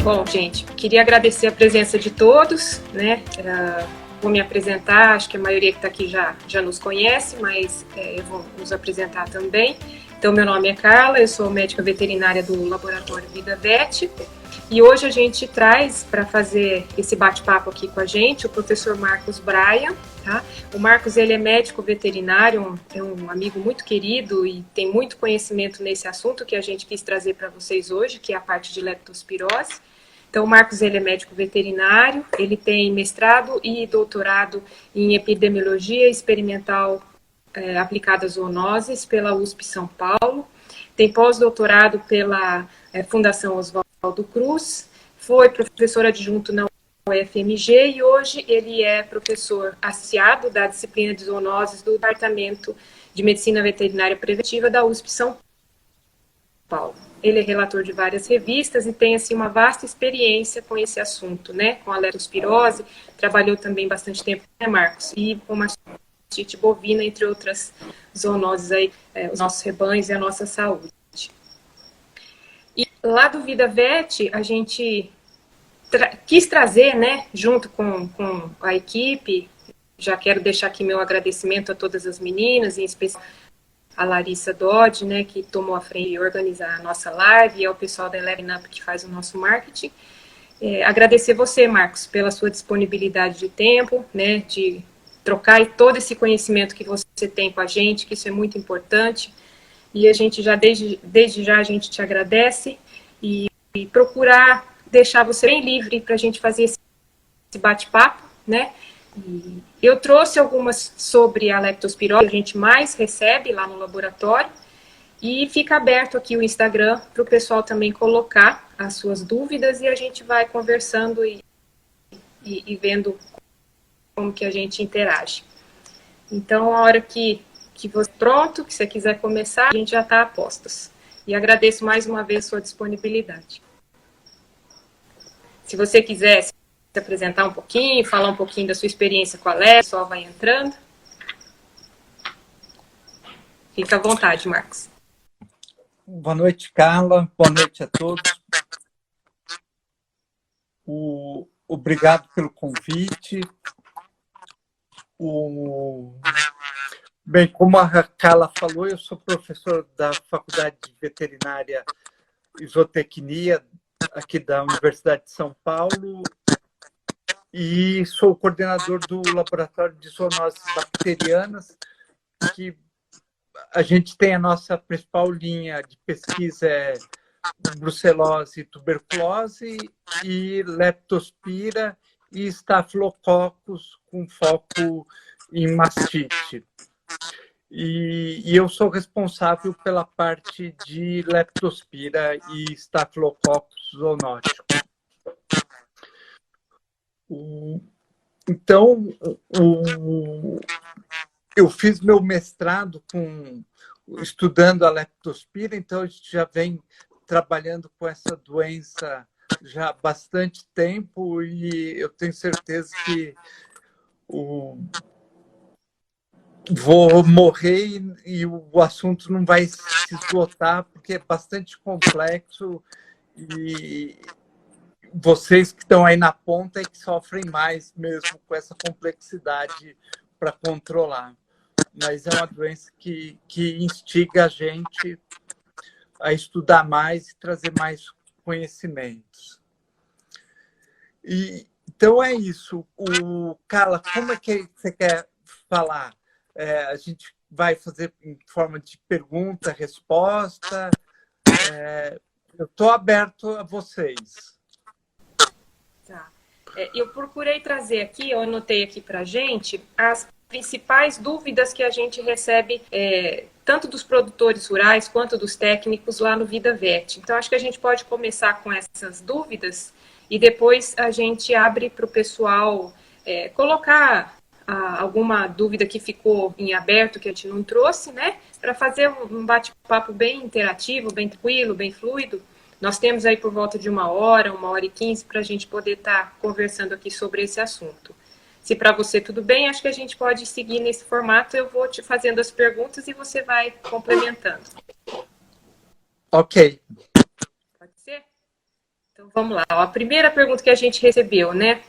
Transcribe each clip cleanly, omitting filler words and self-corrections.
Bom, gente, queria agradecer a presença de todos, né? Vou me apresentar, acho que a maioria que está aqui já nos conhece, mas eu vou nos apresentar também. Então, meu nome é Carla, eu sou médica veterinária do Laboratório Vida Vet, e hoje a gente traz para fazer esse bate-papo aqui com a gente o professor Marcos Braia, tá? O Marcos, ele é médico veterinário, é um amigo muito querido e tem muito conhecimento nesse assunto que a gente quis trazer para vocês hoje, que é a parte de leptospirose. Então, o Marcos, ele é médico veterinário, ele tem mestrado e doutorado em epidemiologia experimental aplicada a zoonoses pela USP São Paulo, tem pós-doutorado pela Fundação Oswaldo Cruz, foi professor adjunto na UFMG e hoje ele é professor associado da disciplina de zoonoses do Departamento de Medicina Veterinária Preventiva da USP São Paulo. Ele é relator de várias revistas e tem assim uma vasta experiência com esse assunto, né? Com a leptospirose, trabalhou também bastante tempo, né, Marcos? E com mastite bovina, entre outras zoonoses aí, os nossos rebanhos e a nossa saúde. E lá do Vida Vet, a gente quis trazer, né, junto com a equipe, já quero deixar aqui meu agradecimento a todas as meninas, em especial a Larissa Dodge, né, que tomou a frente de organizar a nossa live, e ao pessoal da Eleven Up que faz o nosso marketing. Agradecer você, Marcos, pela sua disponibilidade de tempo, né, de trocar todo esse conhecimento que você tem com a gente, que isso é muito importante, e a gente já, desde já, a gente te agradece, e procurar deixar você bem livre para a gente fazer esse bate-papo, né. E eu trouxe algumas sobre a leptospirose, que a gente mais recebe lá no laboratório, e fica aberto aqui o Instagram para o pessoal também colocar as suas dúvidas e a gente vai conversando e vendo como que a gente interage. Então, a hora que você pronto, que você quiser começar, a gente já está a postos. E agradeço mais uma vez a sua disponibilidade. Se você quiser se apresentar um pouquinho, falar um pouquinho da sua experiência com a LEP, o pessoal vai entrando. Fica à vontade, Marcos. Boa noite, Carla. Boa noite a todos. Obrigado pelo convite. Bem, como a Carla falou, eu sou professor da Faculdade de Veterinária e Zootecnia aqui da Universidade de São Paulo e sou coordenador do Laboratório de Zoonoses Bacterianas, que a gente tem a nossa principal linha de pesquisa brucelose e tuberculose e leptospira e estafilococcus com foco em mastite. E eu sou responsável pela parte de leptospira e estafilococcus zoonótico. Então, eu fiz meu mestrado estudando a leptospira, então a gente já vem trabalhando com essa doença já há bastante tempo e eu tenho certeza que vou morrer e o assunto não vai se esgotar, porque é bastante complexo e vocês que estão aí na ponta é que sofrem mais mesmo com essa complexidade para controlar. Mas é uma doença que instiga a gente a estudar mais e trazer mais conhecimentos. Então é isso. Carla, como é que você quer falar? A gente vai fazer em forma de pergunta, resposta. Eu estou aberto a vocês. Tá. Eu procurei trazer aqui, eu anotei aqui para a gente, as principais dúvidas que a gente recebe, tanto dos produtores rurais quanto dos técnicos lá no Vida Vet. Então, acho que a gente pode começar com essas dúvidas e depois a gente abre para o pessoal colocar alguma dúvida que ficou em aberto, que a gente não trouxe, né? Para fazer um bate-papo bem interativo, bem tranquilo, bem fluido. Nós temos aí por volta de 1h e 15 para a gente poder estar conversando aqui sobre esse assunto. Se para você tudo bem, acho que a gente pode seguir nesse formato. Eu vou te fazendo as perguntas e você vai complementando. Ok. Pode ser? Então, Então, vamos lá. A primeira pergunta que a gente recebeu, né?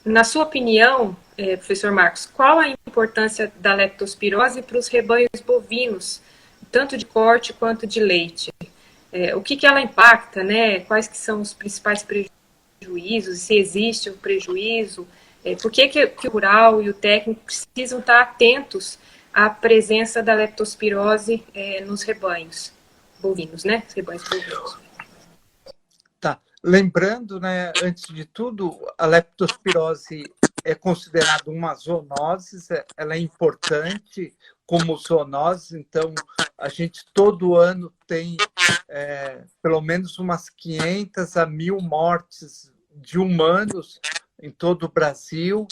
Na sua opinião, professor Marcos, qual a importância da leptospirose para os rebanhos bovinos, tanto de corte quanto de leite? O que ela impacta, né? Quais que são os principais prejuízos, se existe um prejuízo? Por que o rural e o técnico precisam estar atentos à presença da leptospirose nos rebanhos bovinos, né? Os rebanhos bovinos. Tá. Lembrando, né, antes de tudo, a leptospirose é considerada uma zoonose, ela é importante como zoonose, então a gente todo ano tem pelo menos umas 500 a 1.000 mortes de humanos em todo o Brasil,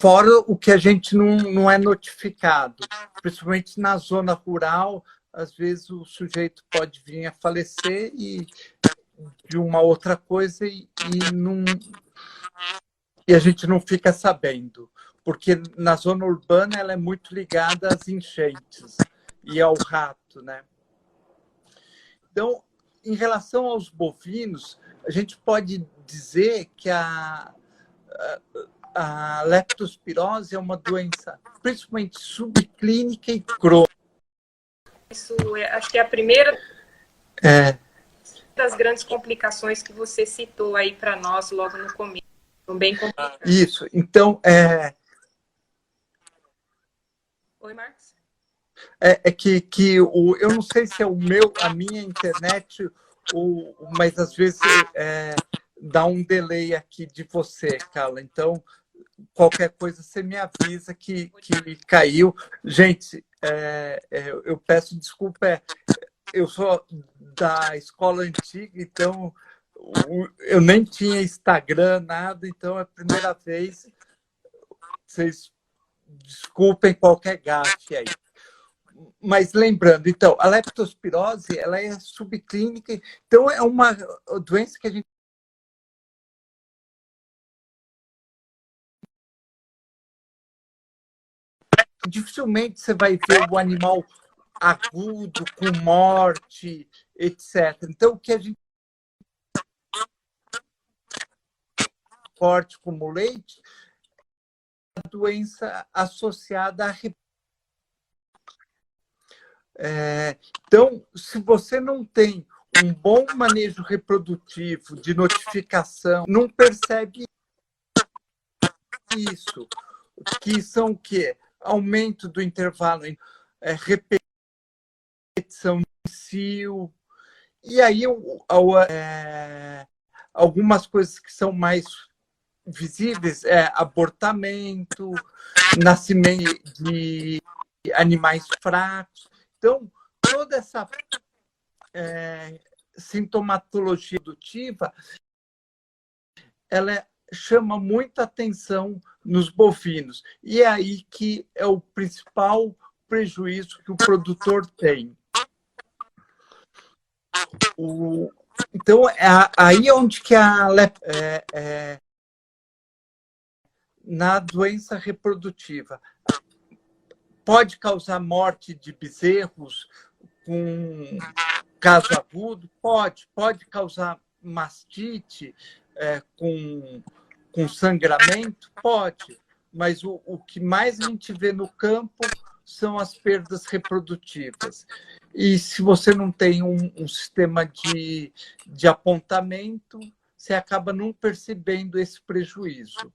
fora o que a gente não é notificado, principalmente na zona rural. Às vezes o sujeito pode vir a falecer de uma outra coisa e a gente não fica sabendo, porque na zona urbana ela é muito ligada às enchentes e ao rato, né? Então, em relação aos bovinos, a gente pode dizer que a leptospirose é uma doença principalmente subclínica e crônica. Isso acho que é a primeira das grandes complicações que você citou aí para nós logo no começo. São bem complicadas. Isso. Então, Oi, Marcos? Eu não sei se é a minha internet, mas às vezes dá um delay aqui de você, Carla. Então, qualquer coisa você me avisa que caiu. Gente, eu peço desculpa, eu sou da escola antiga, então eu nem tinha Instagram, nada, então é a primeira vez. Vocês desculpem qualquer gafe aí. Mas lembrando, então, a leptospirose ela é subclínica, então é uma doença que a gente dificilmente você vai ver o animal agudo, com morte, etc. Então, o que a gente corte como leite é a doença associada à então, se você não tem um bom manejo reprodutivo, de notificação, não percebe isso, que são o quê? Aumento do intervalo, repetição de cio, e aí algumas coisas que são mais visíveis abortamento, nascimento de animais fracos. Então, toda essa sintomatologia produtiva, ela chama muita atenção nos bovinos. E é aí que é o principal prejuízo que o produtor tem. Então, aí onde que na doença reprodutiva pode causar morte de bezerros com caso agudo, pode causar mastite com sangramento, pode, mas o que mais a gente vê no campo são as perdas reprodutivas. E se você não tem um sistema de apontamento, você acaba não percebendo esse prejuízo.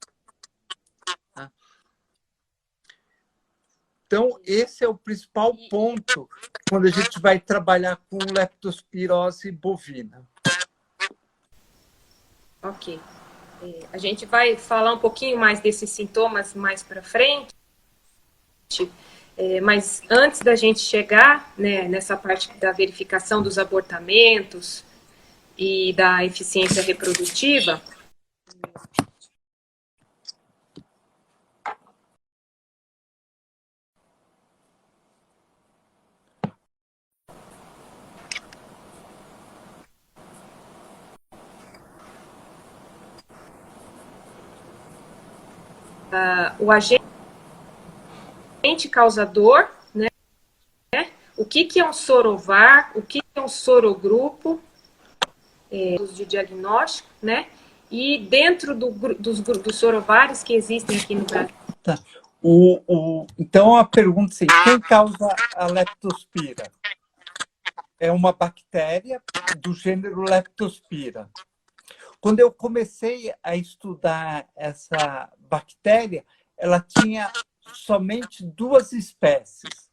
Então, esse é o principal ponto quando a gente vai trabalhar com leptospirose bovina. Ok. A gente vai falar um pouquinho mais desses sintomas mais para frente, mas antes da gente chegar, né, nessa parte da verificação dos abortamentos e da eficiência reprodutiva, o agente causador, né, o que é um sorovar, o que é um sorogrupo de diagnóstico, né? E dentro dos sorovários que existem aqui no Brasil. Tá. Então, a pergunta é assim, quem causa a leptospira? É uma bactéria do gênero Leptospira. Quando eu comecei a estudar essa bactéria, ela tinha somente 2 espécies.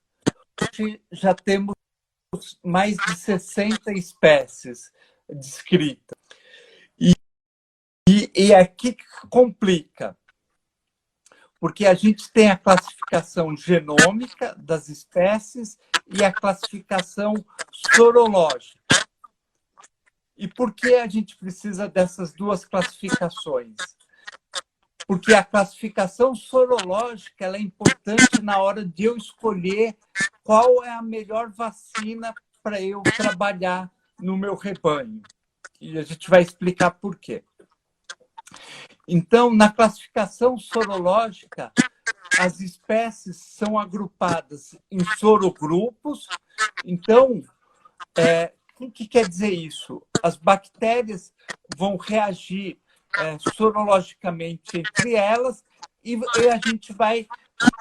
Hoje já temos mais de 60 espécies descritas. E aqui que complica, porque a gente tem a classificação genômica das espécies e a classificação sorológica. E por que a gente precisa dessas 2 classificações? Porque a classificação sorológica ela é importante na hora de eu escolher qual é a melhor vacina para eu trabalhar no meu rebanho. E a gente vai explicar por quê. Então, na classificação sorológica, as espécies são agrupadas em sorogrupos. Então, o que quer dizer isso? As bactérias vão reagir sorologicamente entre elas e a gente vai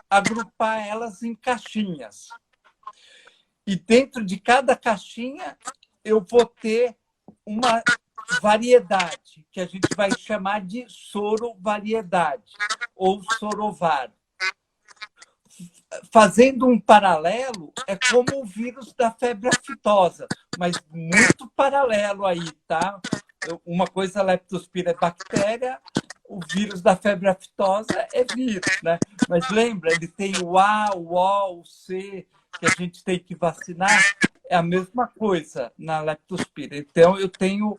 agrupar elas em caixinhas. E dentro de cada caixinha, eu vou ter uma variedade, que a gente vai chamar de sorovariedade, ou sorovar. Fazendo um paralelo, é como o vírus da febre aftosa, mas muito paralelo aí, tá? Uma coisa, a leptospira é bactéria, o vírus da febre aftosa é vírus, né? Mas lembra, ele tem o A, o O, o C, que a gente tem que vacinar, é a mesma coisa na leptospira. Então, eu tenho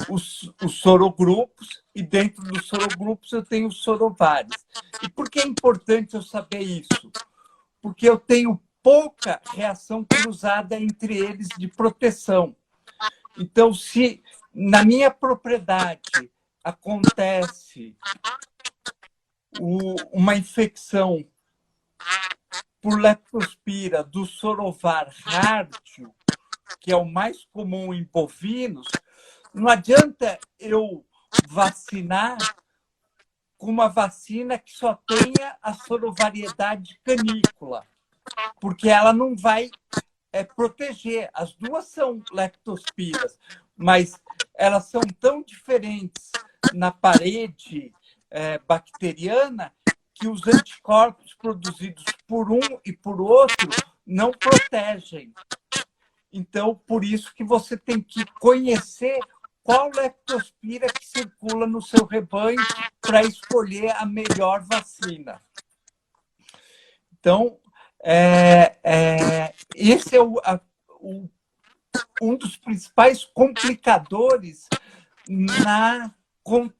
os sorogrupos e dentro dos sorogrupos eu tenho os sorovários. E por que é importante eu saber isso? Porque eu tenho pouca reação cruzada entre eles de proteção. Então, se na minha propriedade acontece uma infecção por leptospira do sorovar hárdio, que é o mais comum em bovinos, não adianta eu vacinar com uma vacina que só tenha a sorovariedade canícula, porque ela não vai proteger. As 2 são leptospiras, mas elas são tão diferentes na parede bacteriana que os anticorpos produzidos por um e por outro não protegem. Então, por isso que você tem que conhecer qual leptospira que circula no seu rebanho para escolher a melhor vacina. Então, esse é um dos principais complicadores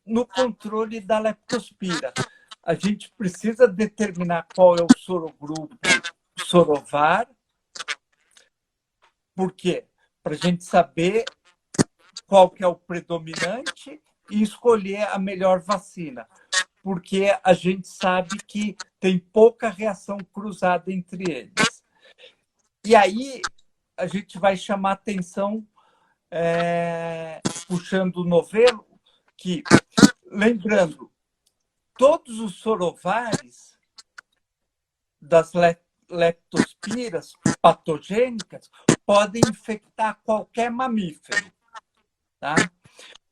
no controle da leptospira. A gente precisa determinar qual é o sorogrupo sorovar. Por quê? Para a gente saber qual que é o predominante e escolher a melhor vacina. Porque a gente sabe que tem pouca reação cruzada entre eles. E aí a gente vai chamar atenção, puxando o novelo, que, lembrando, todos os sorovares das leptospiras patogênicas podem infectar qualquer mamífero, tá?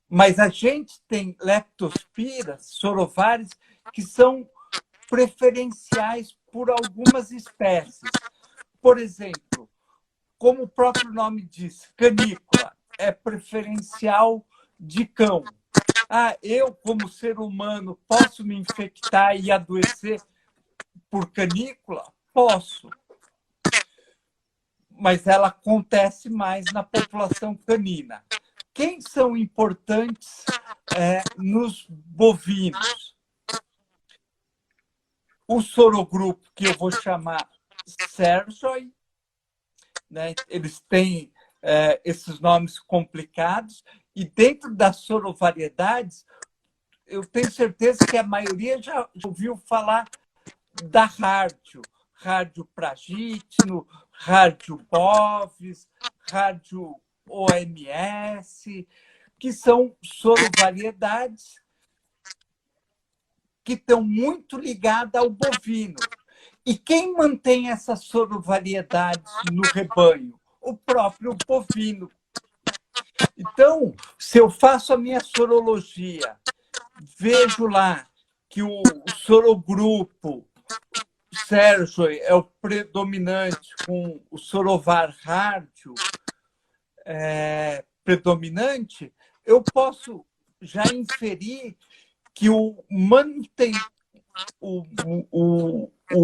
Mas a gente tem leptospiras, sorovares, que são preferenciais por algumas espécies. Por exemplo, como o próprio nome diz, canícula é preferencial de cão. Eu, como ser humano, posso me infectar e adoecer por canícula? Posso. Mas ela acontece mais na população canina. Quem são importantes nos bovinos? O sorogrupo, que eu vou chamar Sergoi, né? Eles têm esses nomes complicados, e dentro das sorovariedades, eu tenho certeza que a maioria já ouviu falar da hárdio. Rádio Pragitino, Rádio Bovis, Rádio OMS, que são sorovariedades que estão muito ligadas ao bovino. E quem mantém essas sorovariedades no rebanho? O próprio bovino. Então, se eu faço a minha sorologia, vejo lá que o sorogrupo Sérgio é o predominante, com o sorovar rádio predominante, eu posso já inferir que o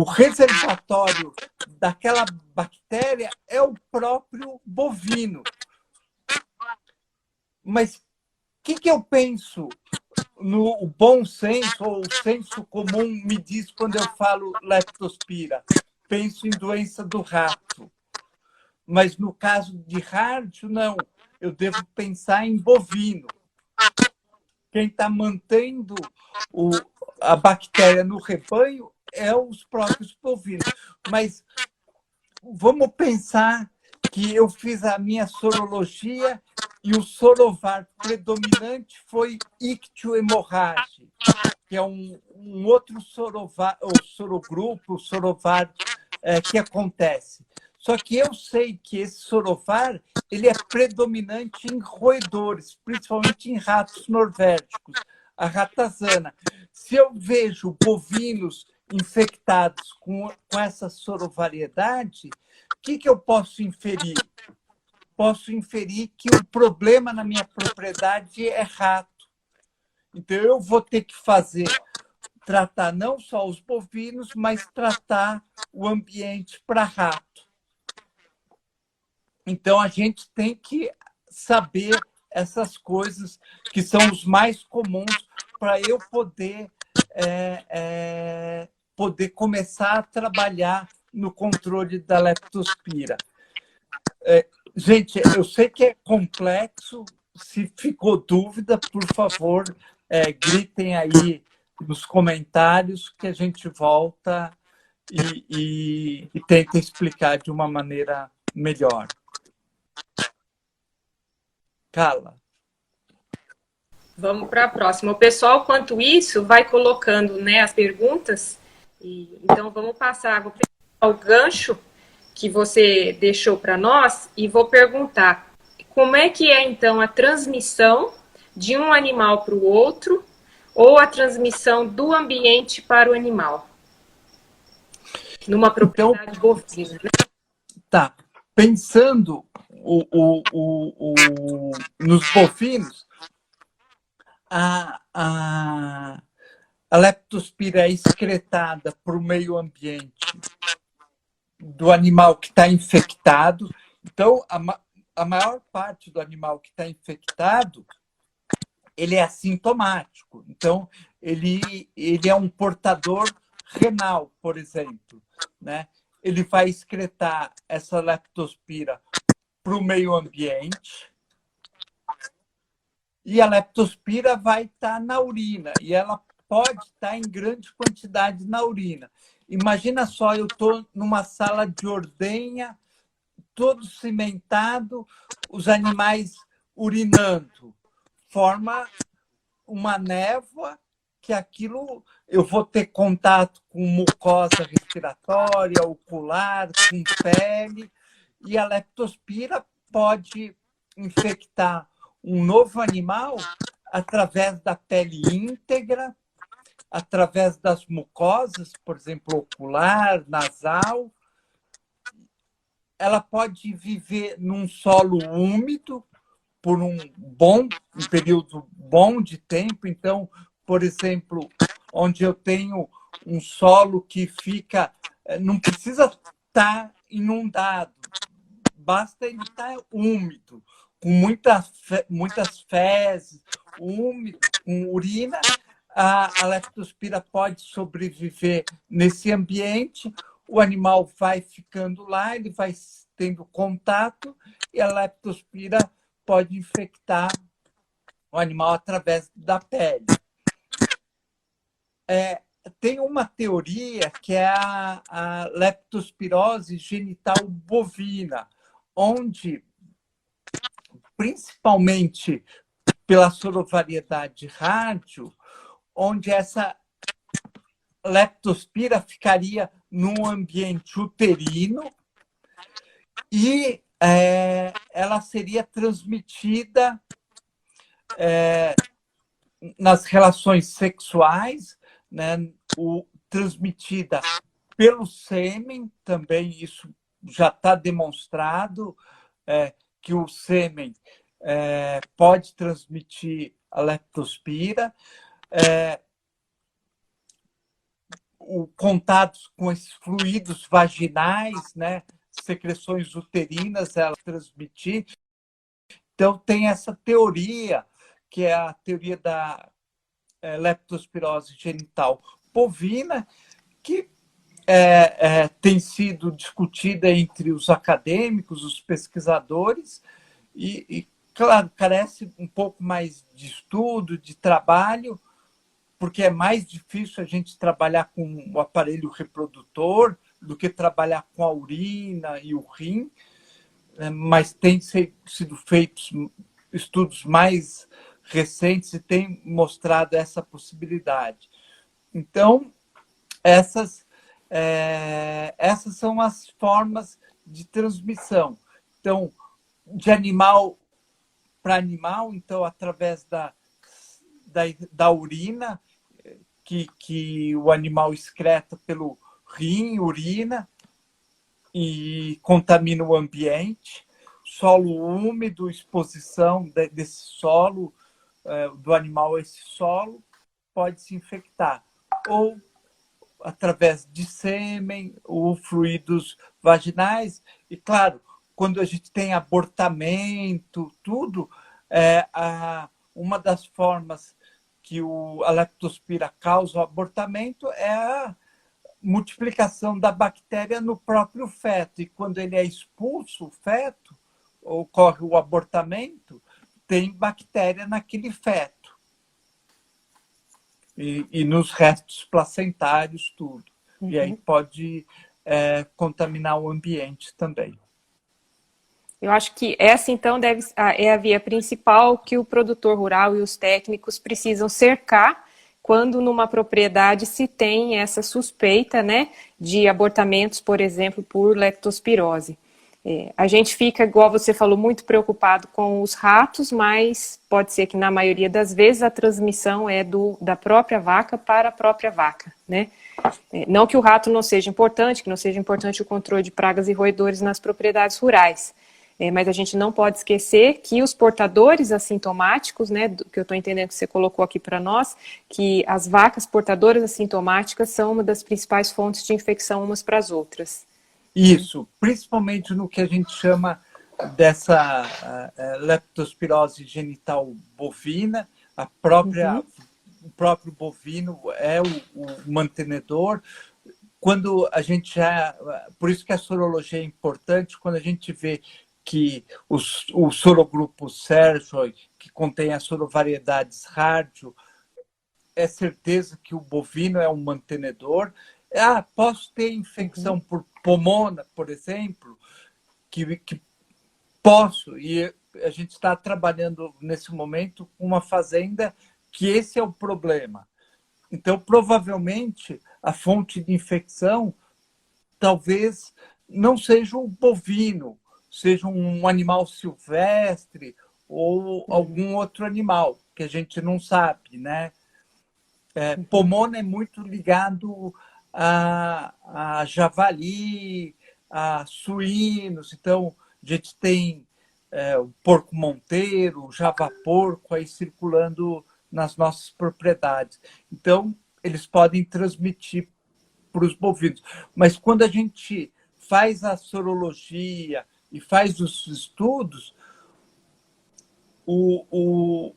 reservatório daquela bactéria é o próprio bovino. Mas o que eu penso no bom senso, ou o senso comum me diz quando eu falo leptospira? Penso em doença do rato. Mas no caso de rádio, não. Eu devo pensar em bovino. Quem está mantendo a bactéria no rebanho é os próprios bovinos. Mas vamos pensar que eu fiz a minha sorologia e o sorovar predominante foi ictiohemorrhage, que é um outro sorovar, o sorogrupo, o sorovar que acontece. Só que eu sei que esse sorovar ele é predominante em roedores, principalmente em ratos norvégicos, a ratazana. Se eu vejo bovinos infectados com essa sorovariedade, o que eu posso inferir? Posso inferir que o problema na minha propriedade é rato. Então, eu vou ter que tratar não só os bovinos, mas tratar o ambiente para rato. Então, a gente tem que saber essas coisas que são os mais comuns para eu poder começar a trabalhar no controle da leptospira. Gente, eu sei que é complexo. Se ficou dúvida, por favor, gritem aí nos comentários que a gente volta e tenta explicar de uma maneira melhor. Carla. Vamos para a próxima. O pessoal, quanto isso, vai colocando, né, as perguntas. Então, vamos passar. Vou pegar o gancho que você deixou para nós e vou perguntar como é que é, então, a transmissão de um animal para o outro ou a transmissão do ambiente para o animal? Numa propriedade bovina, né? Tá. Pensando nos bovinos, a leptospira é excretada para o meio ambiente do animal que está infectado. Então, a maior parte do animal que está infectado, ele é assintomático. Então, ele é um portador renal, por exemplo, né? Ele vai excretar essa leptospira para o meio ambiente e a leptospira vai estar na urina e ela pode estar em grande quantidade na urina. Imagina só, eu estou numa sala de ordenha, todo cimentado, os animais urinando. Forma uma névoa que aquilo eu vou ter contato com mucosa respiratória, ocular, com pele, e a leptospira pode infectar um novo animal através da pele íntegra, através das mucosas, por exemplo, ocular, nasal. Ela pode viver num solo úmido por um período bom de tempo. Então, por exemplo, onde eu tenho um solo que não precisa estar inundado, basta ele estar úmido, com muitas fezes, úmido, com urina. A leptospira pode sobreviver nesse ambiente, o animal vai ficando lá, ele vai tendo contato e a leptospira pode infectar o animal através da pele. tem uma teoria que é a leptospirose genital bovina, onde, principalmente pela sorovariedade rádio, onde essa leptospira ficaria num ambiente uterino e ela seria transmitida nas relações sexuais, né, transmitida pelo sêmen, também isso já está demonstrado, que o sêmen pode transmitir a leptospira, o contato com esses fluidos vaginais, né, secreções uterinas, ela transmitir. Então, tem essa teoria, que é a teoria da leptospirose genital bovina, que tem sido discutida entre os acadêmicos, os pesquisadores, e, claro, carece um pouco mais de estudo, de trabalho, porque é mais difícil a gente trabalhar com o aparelho reprodutor do que trabalhar com a urina e o rim, mas tem sido feitos estudos mais recentes e tem mostrado essa possibilidade. Então, essas são as formas de transmissão. Então, de animal para animal, então, através da urina, que o animal excreta pelo rim, urina, e contamina o ambiente, solo úmido, exposição desse solo, do animal a esse solo, pode se infectar. Ou através de sêmen, ou fluidos vaginais. E, claro, quando a gente tem abortamento, tudo, uma das formas que a leptospira causa o abortamento é a multiplicação da bactéria no próprio feto. E quando ele é expulso, o feto, ocorre o abortamento, tem bactéria naquele feto. E nos restos placentários, tudo. Uhum. E aí pode contaminar o ambiente também. Eu acho que essa, então, é a via principal que o produtor rural e os técnicos precisam cercar quando numa propriedade se tem essa suspeita, né, de abortamentos, por exemplo, por leptospirose. A gente fica, igual você falou, muito preocupado com os ratos, mas pode ser que na maioria das vezes a transmissão é da própria vaca para a própria vaca, né? Não que o rato não seja importante, que não seja importante o controle de pragas e roedores nas propriedades rurais, mas a gente não pode esquecer que os portadores assintomáticos, né, que eu estou entendendo que você colocou aqui para nós, que as vacas portadoras assintomáticas são uma das principais fontes de infecção umas para as outras. Isso, principalmente no que a gente chama dessa leptospirose genital bovina, o próprio bovino é o mantenedor. Quando a gente por isso que a sorologia é importante, quando a gente vê que o sorogrupo Sergio, que contém as sorovariedades rádio, é certeza que o bovino é um mantenedor. Posso ter infecção por pomona, por exemplo, que posso, e a gente está trabalhando nesse momento com uma fazenda que esse é o problema. Então, provavelmente, a fonte de infecção talvez não seja o bovino, seja um animal silvestre ou algum outro animal, que a gente não sabe, né? Pomona é muito ligado a javali, a suínos. Então, a gente tem o porco monteiro, o javaporco aí circulando nas nossas propriedades. Então, eles podem transmitir para os bovinos. Mas quando a gente faz a sorologia e faz os estudos, o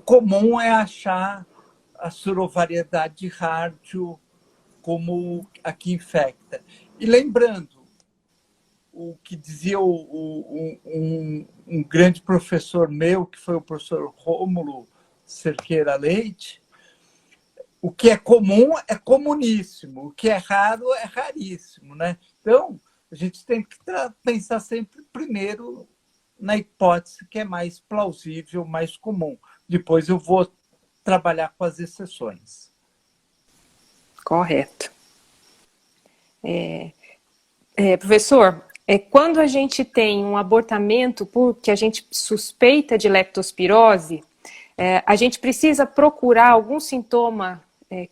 comum é achar a sorovariedade rádio como a que infecta. E lembrando, o que dizia um grande professor meu, que foi o professor Rômulo Cerqueira Leite, o que é comum é comuníssimo, o que é raro é raríssimo, né? Então, a gente tem que pensar sempre primeiro na hipótese que é mais plausível, mais comum. Depois eu vou trabalhar com as exceções. Correto. Professor, quando a gente tem um abortamento que a gente suspeita de leptospirose, a gente precisa procurar algum sintoma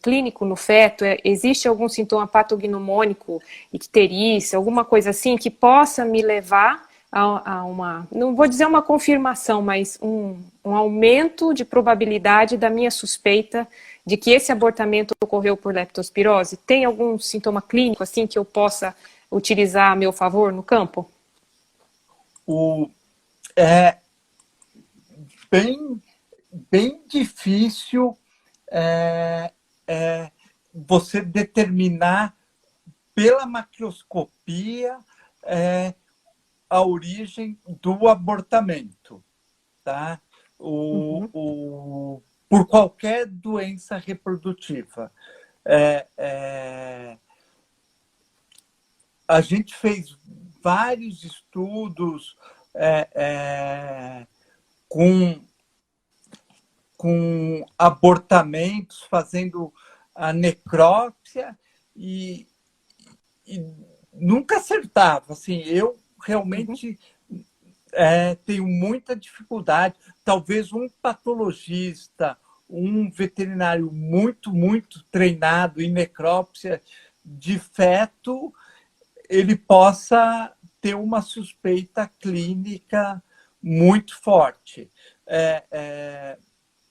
clínico no feto? Existe algum sintoma patognomônico, icterícia, alguma coisa assim que possa me levar a uma, não vou dizer uma confirmação, mas um aumento de probabilidade da minha suspeita de que esse abortamento ocorreu por leptospirose? Tem algum sintoma clínico assim que eu possa utilizar a meu favor no campo? É bem difícil você determinar pela macroscopia a origem do abortamento, tá? Por qualquer doença reprodutiva. A gente fez vários estudos com abortamentos, fazendo a necrópsia e nunca acertava. Assim, eu realmente tenho muita dificuldade. Talvez um patologista, um veterinário muito treinado em necrópsia de feto, ele possa ter uma suspeita clínica muito forte.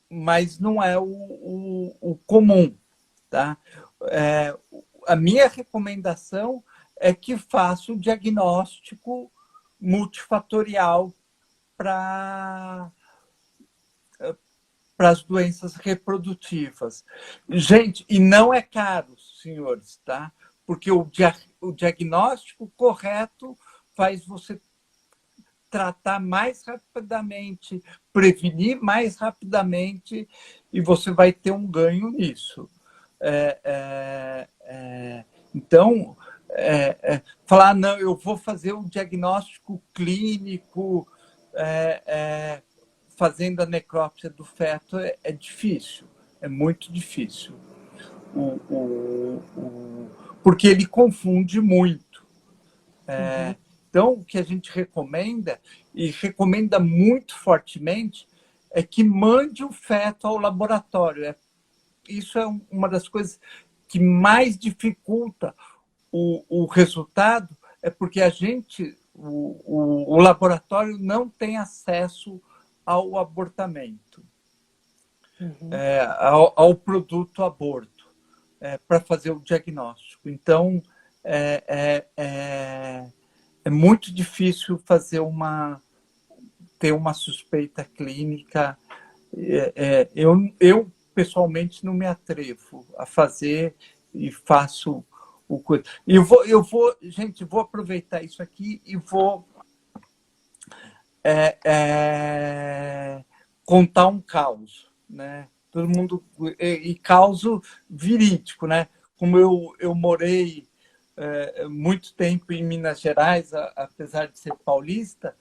Mas não é o comum. Tá? A minha recomendação é que faça o diagnóstico multifatorial para as doenças reprodutivas. Gente, e não é caro, senhores, tá? Porque o diagnóstico correto faz você tratar mais rapidamente, prevenir mais rapidamente, e você vai ter um ganho nisso. Então, falar, não, eu vou fazer um diagnóstico clínico fazendo a necrópsia do feto é difícil, é muito difícil. Porque ele confunde muito. Então, o que a gente recomenda, e recomenda muito fortemente, é que mande o feto ao laboratório. Isso é uma das coisas que mais dificulta o resultado, é porque o laboratório não tem acesso ao abortamento, ao produto aborto, para fazer o diagnóstico. Então, é muito difícil ter uma suspeita clínica. Eu pessoalmente não me atrevo a fazer e faço o coisa. Gente, vou aproveitar isso aqui e vou contar um caos, né? Todo mundo e caos verídico, né? Como eu morei muito tempo em Minas Gerais, apesar de ser paulista,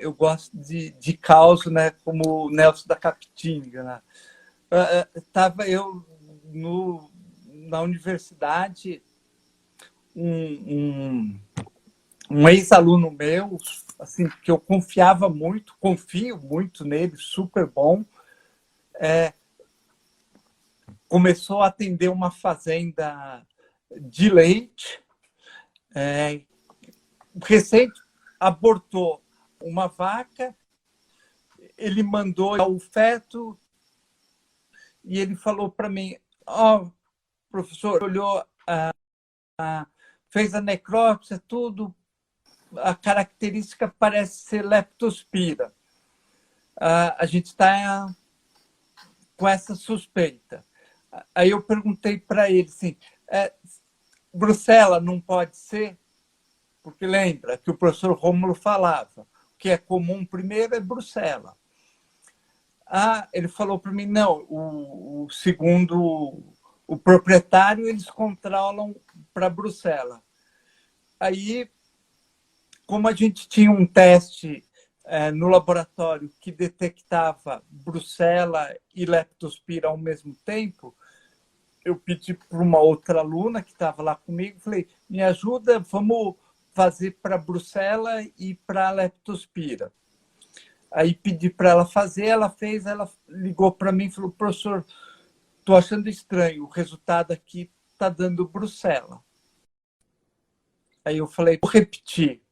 eu gosto de caos, né? Como o Nelson da Capitinga, né? Estava eu na universidade, um ex-aluno meu, assim, que eu confio muito nele, super bom, começou a atender uma fazenda de leite, recente abortou uma vaca, ele mandou o feto e ele falou para mim, professor, olhou, fez a necrópsia, tudo, a característica parece ser leptospira. A gente está com essa suspeita. Aí eu perguntei para ele assim, Bruxela não pode ser? Porque lembra que o professor Rômulo falava, o que é comum primeiro é Bruxela. Ele falou para mim, não, segundo o proprietário, eles controlam para Bruxelas. Aí, como a gente tinha um teste no laboratório que detectava Bruxelas e Leptospira ao mesmo tempo, eu pedi para uma outra aluna que estava lá comigo, falei, me ajuda, vamos fazer para Bruxelas e para Leptospira. Aí pedi para ela fazer, ela fez, ela ligou para mim e falou, professor, estou achando estranho, o resultado aqui está dando Bruxelas. Aí eu falei, vou repetir.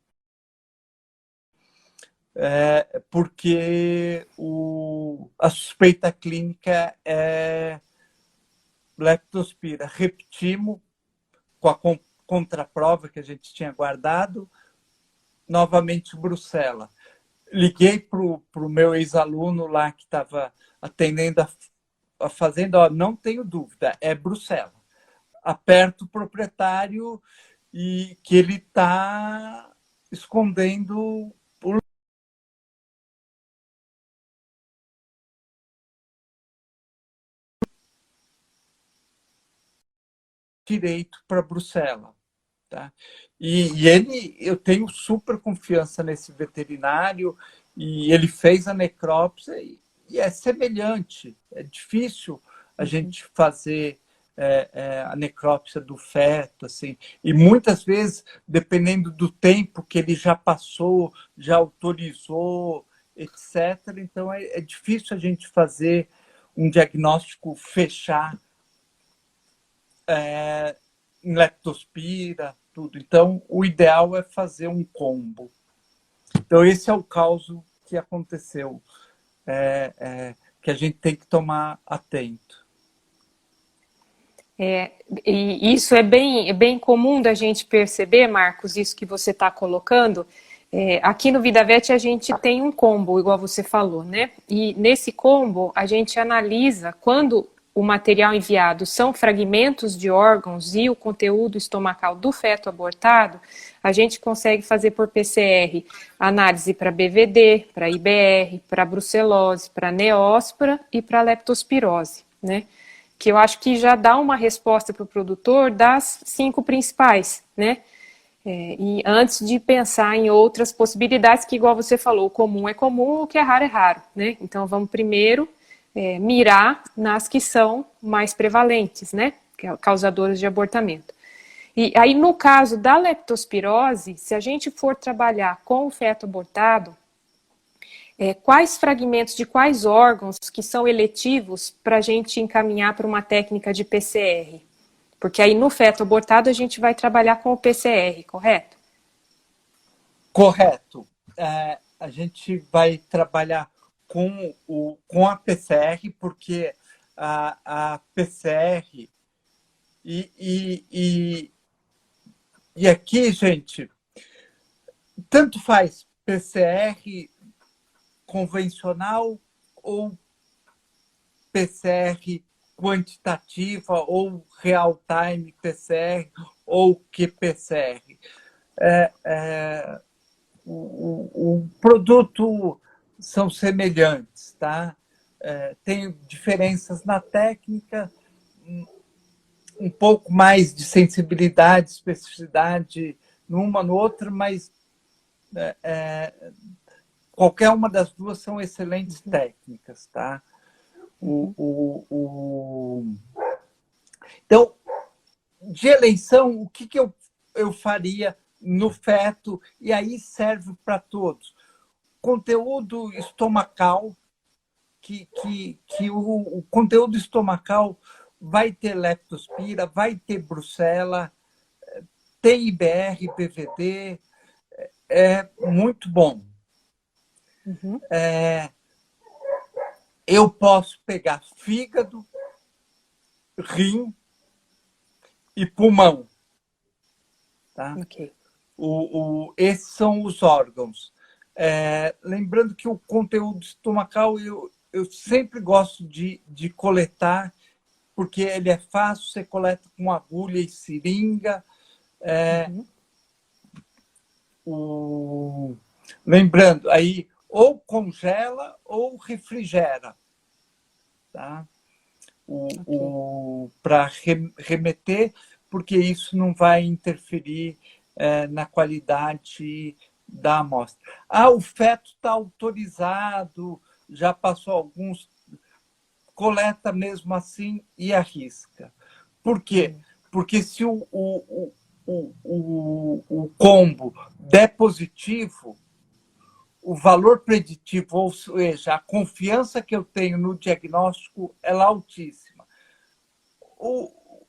Porque a suspeita clínica é Leptospira. Repetimos com a contraprova que a gente tinha guardado, novamente Bruxelas. Liguei para o meu ex-aluno lá que estava atendendo a fazenda, não tenho dúvida, é Bruxelas. Aperto o proprietário e que ele está escondendo o direito para Bruxelas. Tá? Eu tenho super confiança nesse veterinário, e ele fez a necrópsia e é semelhante. É difícil a gente fazer a necrópsia do feto, assim, e muitas vezes, dependendo do tempo que ele já passou, já autorizou, etc., então é difícil a gente fazer um diagnóstico fechar em leptospira, tudo. Então, o ideal é fazer um combo. Então, esse é o caso que aconteceu, que a gente tem que tomar atento. E isso é bem comum da gente perceber, Marcos, isso que você está colocando. Aqui no VidaVet a gente tem um combo, igual você falou, né? E nesse combo a gente analisa quando o material enviado são fragmentos de órgãos e o conteúdo estomacal do feto abortado, a gente consegue fazer por PCR análise para BVD, para IBR, para brucelose, para neóspora e para leptospirose, né? Que eu acho que já dá uma resposta para o produtor das 5 principais, né? E antes de pensar em outras possibilidades, que igual você falou, o comum é comum, o que é raro, né? Então vamos primeiro mirar nas que são mais prevalentes, né? Causadoras de abortamento. E aí no caso da leptospirose, se a gente for trabalhar com o feto abortado, quais fragmentos de quais órgãos que são eletivos para a gente encaminhar para uma técnica de PCR? Porque aí no feto abortado a gente vai trabalhar com o PCR, correto? Correto. A gente vai trabalhar com a PCR, porque a PCR e aqui, gente, tanto faz PCR convencional ou PCR quantitativa ou real-time PCR ou qPCR. O produto são semelhantes, tá? Tem diferenças na técnica, um pouco mais de sensibilidade, especificidade numa, no outra, mas qualquer uma das duas são excelentes técnicas, tá? Então, de eleição, o que eu faria no feto? E aí serve para todos. Conteúdo estomacal, que o conteúdo estomacal vai ter leptospira, vai ter Bruxelas, tem IBR, PVD, é muito bom. Eu posso pegar fígado, rim e pulmão. Tá? Ok. Esses são os órgãos. Lembrando que o conteúdo estomacal eu sempre gosto de coletar, porque ele é fácil, você coleta com agulha e seringa. Lembrando, aí ou congela ou refrigera. tá? Ok. Para remeter, porque isso não vai interferir na qualidade da amostra. Ah, o feto está autorizado, já passou alguns, coleta mesmo assim e arrisca. Por quê? Porque se o combo der positivo, o valor preditivo, ou seja, a confiança que eu tenho no diagnóstico, ela é altíssima.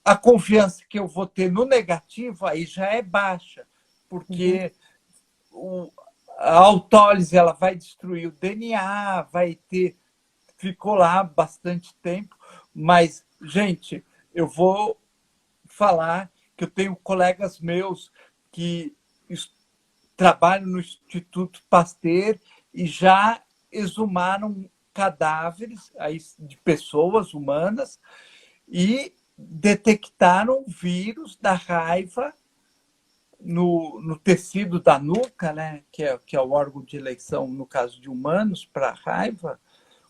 A confiança que eu vou ter no negativo, aí já é baixa, porque a autólise ela vai destruir o DNA, ficou lá bastante tempo, mas, gente, eu vou falar que eu tenho colegas meus que trabalham no Instituto Pasteur e já exumaram cadáveres de pessoas humanas e detectaram o vírus da raiva no tecido da nuca, né, que é o órgão de eleição, no caso de humanos, para a raiva,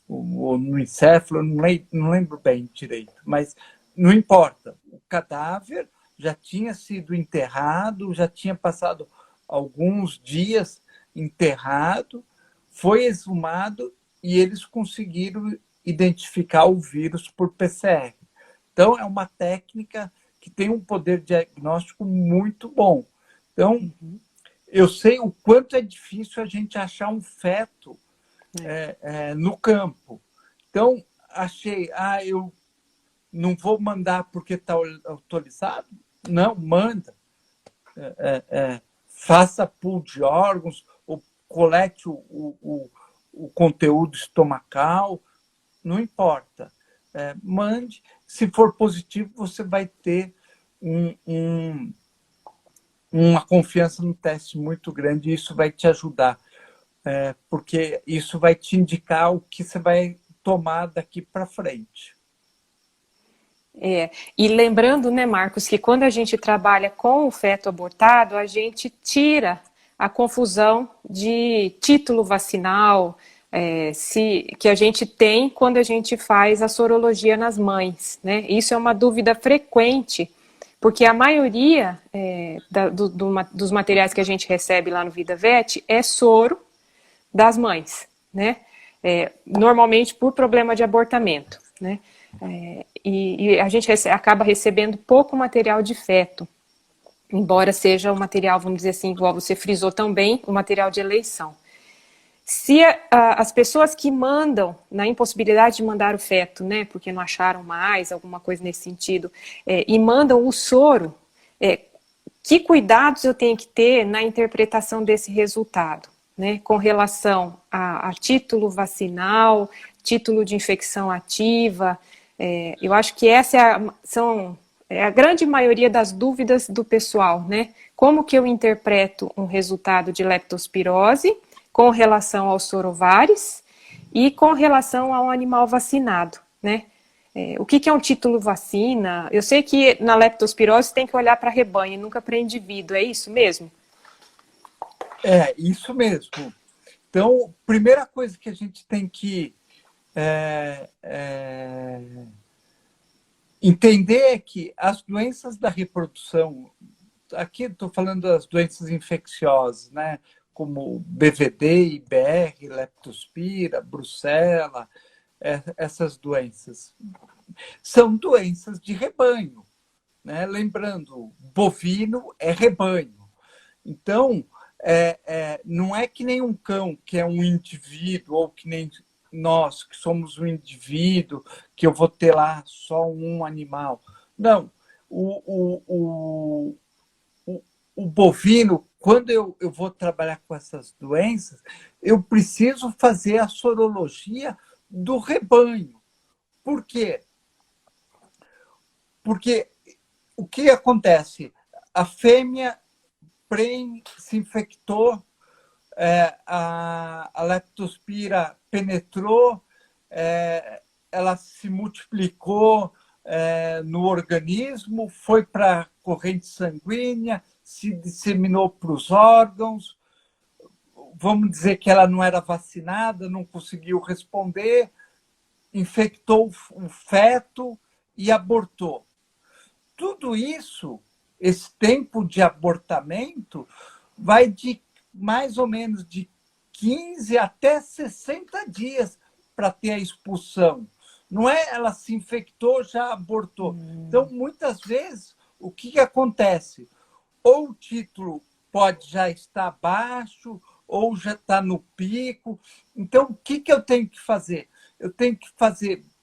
ou no encéfalo, não lembro bem direito, mas não importa. O cadáver já tinha sido enterrado, já tinha passado alguns dias enterrado, foi exumado e eles conseguiram identificar o vírus por PCR. Então, é uma técnica que tem um poder diagnóstico muito bom. Então, eu sei o quanto é difícil a gente achar um feto no campo. Então, achei, eu não vou mandar porque está autorizado? Não, manda. Faça pool de órgãos, ou colete o conteúdo estomacal, não importa. Mande. Se for positivo, você vai ter uma confiança no teste muito grande e isso vai te ajudar, porque isso vai te indicar o que você vai tomar daqui para frente. E lembrando, né, Marcos, que quando a gente trabalha com o feto abortado, a gente tira a confusão de título vacinal, que a gente tem quando a gente faz a sorologia nas mães, né? Isso é uma dúvida frequente, porque a maioria dos materiais que a gente recebe lá no Vida Vet é soro das mães, né? Normalmente por problema de abortamento, né? E a gente acaba recebendo pouco material de feto, embora seja o material, vamos dizer assim, igual você frisou também, o material de eleição. Se as pessoas que mandam, na impossibilidade de mandar o feto, né, porque não acharam mais, alguma coisa nesse sentido, e mandam o soro, que cuidados eu tenho que ter na interpretação desse resultado, né, com relação a título vacinal, título de infecção ativa? Eu acho que essa é a grande maioria das dúvidas do pessoal, né? Como que eu interpreto um resultado de leptospirose com relação aos sorovares e com relação ao animal vacinado, né? O que é um título vacina? Eu sei que na leptospirose tem que olhar para rebanho e nunca para indivíduo, é isso mesmo? Isso mesmo. Então, primeira coisa que a gente tem que entender é que as doenças da reprodução, aqui estou falando das doenças infecciosas, né, como BVD, IBR, leptospira, brucela, essas doenças, são doenças de rebanho, né? Lembrando, bovino é rebanho. Então, não é que nem um cão, que é um indivíduo, ou que nem nós, que somos um indivíduo, que eu vou ter lá só um animal. Não. O bovino, quando eu vou trabalhar com essas doenças, eu preciso fazer a sorologia do rebanho. Por quê? Porque o que acontece? A fêmea se infectou, a leptospira penetrou, ela se multiplicou no organismo, foi para a corrente sanguínea, se disseminou para os órgãos. Vamos dizer que ela não era vacinada, não conseguiu responder, infectou o feto e abortou. Tudo isso, esse tempo de abortamento, vai de mais ou menos de 15 até 60 dias para ter a expulsão. Não é ela se infectou, já abortou. Então, muitas vezes, o que acontece? Ou o título pode já estar baixo, ou já está no pico. Então, o que eu tenho que fazer? Eu tenho que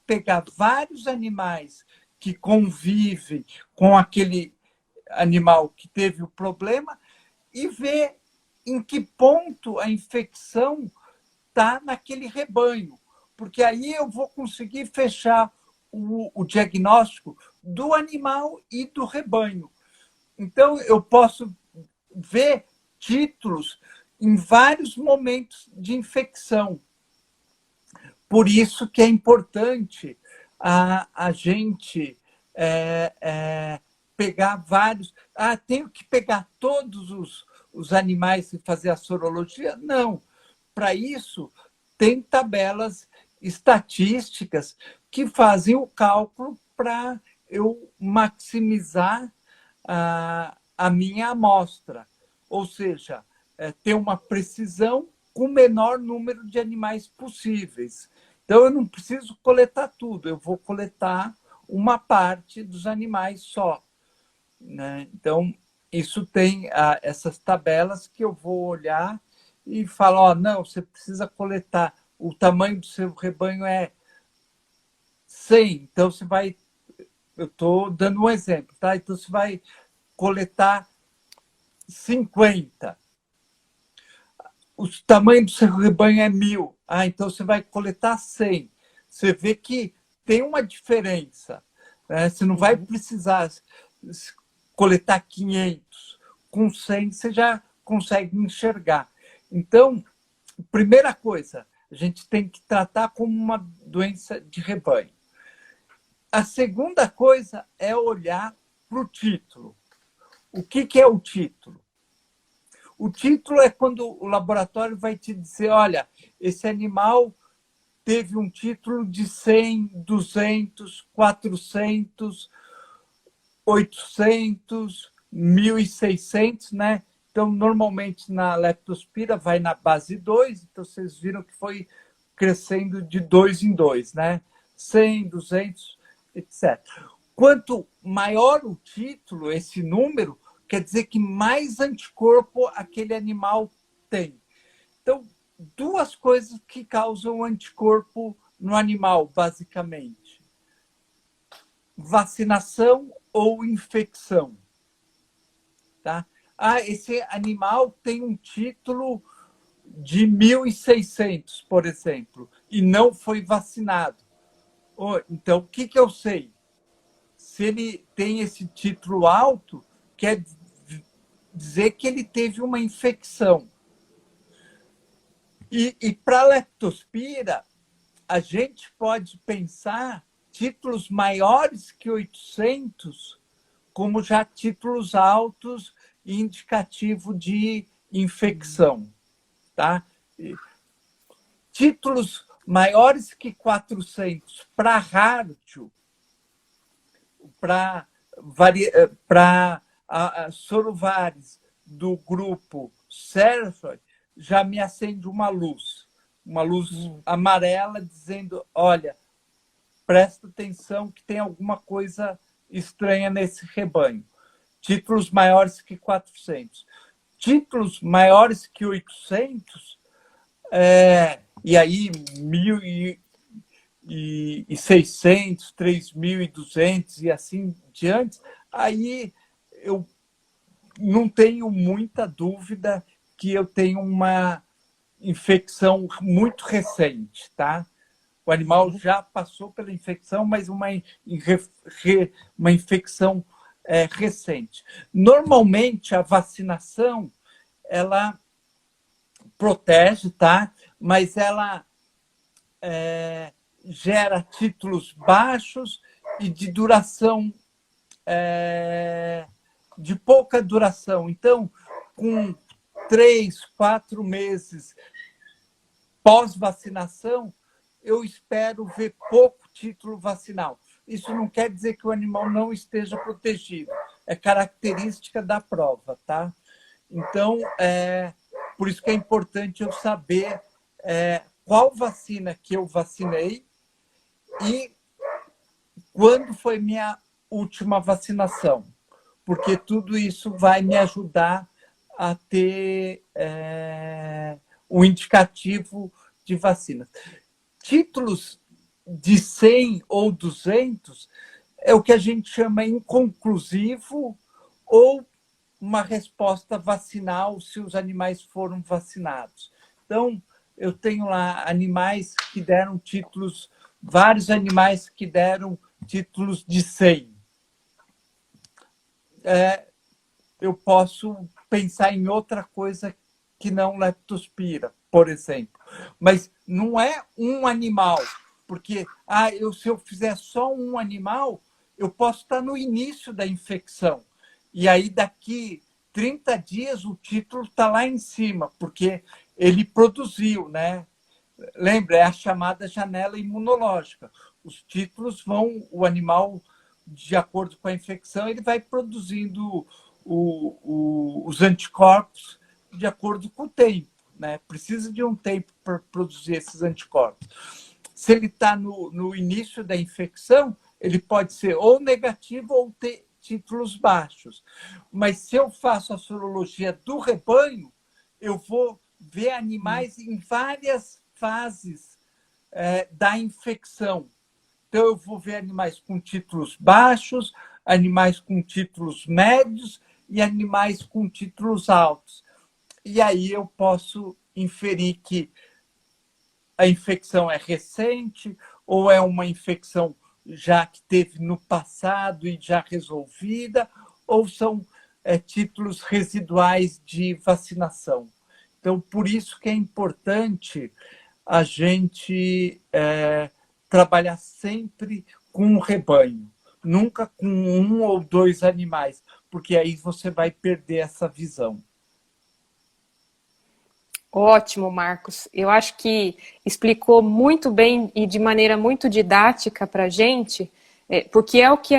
pegar vários animais que convivem com aquele animal que teve o problema e ver em que ponto a infecção está naquele rebanho. Porque aí eu vou conseguir fechar o diagnóstico do animal e do rebanho. Então, eu posso ver títulos em vários momentos de infecção. Por isso que é importante a gente pegar vários... tenho que pegar todos os animais e fazer a sorologia? Não. Para isso, tem tabelas estatísticas que fazem o cálculo para eu maximizar a minha amostra. Ou seja, ter uma precisão com o menor número de animais possíveis. Então, eu não preciso coletar tudo, eu vou coletar uma parte dos animais só. Né? Então, isso tem essas tabelas que eu vou olhar e falar, não, você precisa coletar, o tamanho do seu rebanho é 100, então você vai, eu estou dando um exemplo, tá? Então você vai coletar 50. O tamanho do seu rebanho é 1000. Então você vai coletar 100. Você vê que tem uma diferença. Né? Você não vai precisar coletar 500. Com 100 você já consegue enxergar. Então, primeira coisa, a gente tem que tratar como uma doença de rebanho. A segunda coisa é olhar para o título. O que é o título? O título é quando o laboratório vai te dizer, olha, esse animal teve um título de 100, 200, 400, 800, 1.600, né? Então, normalmente, na leptospira vai na base 2, então vocês viram que foi crescendo de 2 em 2, né? 100, 200, etc. Quanto maior o título, esse número, quer dizer que mais anticorpo aquele animal tem. Então, duas coisas que causam anticorpo no animal, basicamente. Vacinação ou infecção. Tá? Esse animal tem um título de 1.600, por exemplo, e não foi vacinado. Então, o que eu sei? Se ele tem esse título alto, quer dizer que ele teve uma infecção. E para a leptospira, a gente pode pensar títulos maiores que 800 como já títulos altos e indicativo de infecção. Tá? Títulos maiores que 400 para Rártio, para Sorovares do grupo Ceratoid, já me acende uma luz amarela dizendo, olha, presta atenção que tem alguma coisa estranha nesse rebanho. Títulos maiores que 400. Títulos maiores que 800, e aí 1.600, 3.200 e assim diante, aí eu não tenho muita dúvida que eu tenho uma infecção muito recente, tá? O animal já passou pela infecção, mas uma infecção recente. Normalmente, a vacinação, ela protege, tá? Mas ela gera títulos baixos e de duração, de pouca duração. Então, com 3, 4 meses pós-vacinação, eu espero ver pouco título vacinal. Isso não quer dizer que o animal não esteja protegido. É característica da prova, tá? Então, por isso que é importante eu saber qual vacina que eu vacinei e quando foi minha última vacinação. Porque tudo isso vai me ajudar a ter um indicativo de vacinas. Títulos de 100 ou 200 é o que a gente chama inconclusivo ou uma resposta vacinal se os animais foram vacinados. Então, eu tenho lá animais que deram títulos, vários animais que deram títulos de 100. Eu posso pensar em outra coisa que não leptospira, por exemplo. Mas não é um animal, porque se eu fizer só um animal, eu posso estar no início da infecção. E aí, daqui 30 dias, o título está lá em cima, porque ele produziu, né? Lembra, é a chamada janela imunológica. Os títulos o animal, de acordo com a infecção, ele vai produzindo os anticorpos de acordo com o tempo, né? Precisa de um tempo para produzir esses anticorpos. Se ele está no início da infecção, ele pode ser ou negativo ou ter títulos baixos. Mas se eu faço a sorologia do rebanho, eu vou ver animais em várias fases da infecção. Então, eu vou ver animais com títulos baixos, animais com títulos médios e animais com títulos altos. E aí eu posso inferir que a infecção é recente ou é uma infecção já que teve no passado e já resolvida, ou são títulos residuais de vacinação. Então, por isso que é importante a gente trabalhar sempre com o rebanho, nunca com um ou dois animais, porque aí você vai perder essa visão. Ótimo, Marcos. Eu acho que explicou muito bem e de maneira muito didática para a gente, porque é o que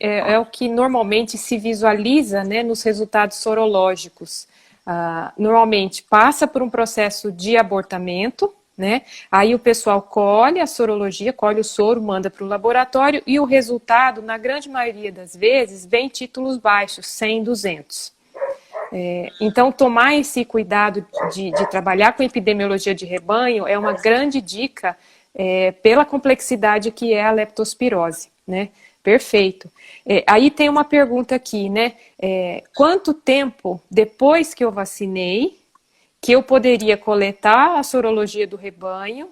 é o que normalmente se visualiza, né, nos resultados sorológicos. Normalmente passa por um processo de abortamento, né? Aí o pessoal colhe a sorologia, colhe o soro, manda para o laboratório e o resultado, na grande maioria das vezes, vem títulos baixos, 100, 200. Então, tomar esse cuidado de trabalhar com epidemiologia de rebanho é uma grande dica pela complexidade que é a leptospirose, né? Perfeito. Aí tem uma pergunta aqui, né? Quanto tempo depois que eu vacinei que eu poderia coletar a sorologia do rebanho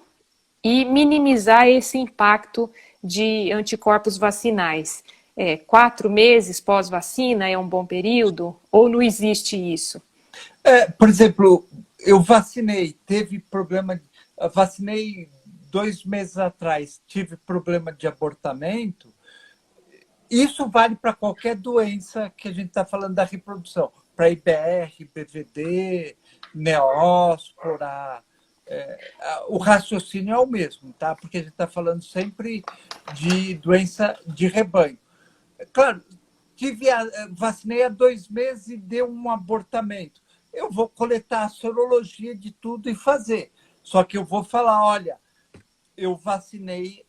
e minimizar esse impacto de anticorpos vacinais? 4 meses pós-vacina é um bom período? Ou não existe isso? Por exemplo, eu vacinei, vacinei 2 meses atrás, tive problema de abortamento. Isso vale para qualquer doença que a gente está falando da reprodução, para IBR, BVD, neóspora. O raciocínio é o mesmo, tá? Porque a gente está falando sempre de doença de rebanho. Claro, vacinei há 2 meses e deu um abortamento. Eu vou coletar a sorologia de tudo e fazer. Só que eu vou falar, olha, eu vacinei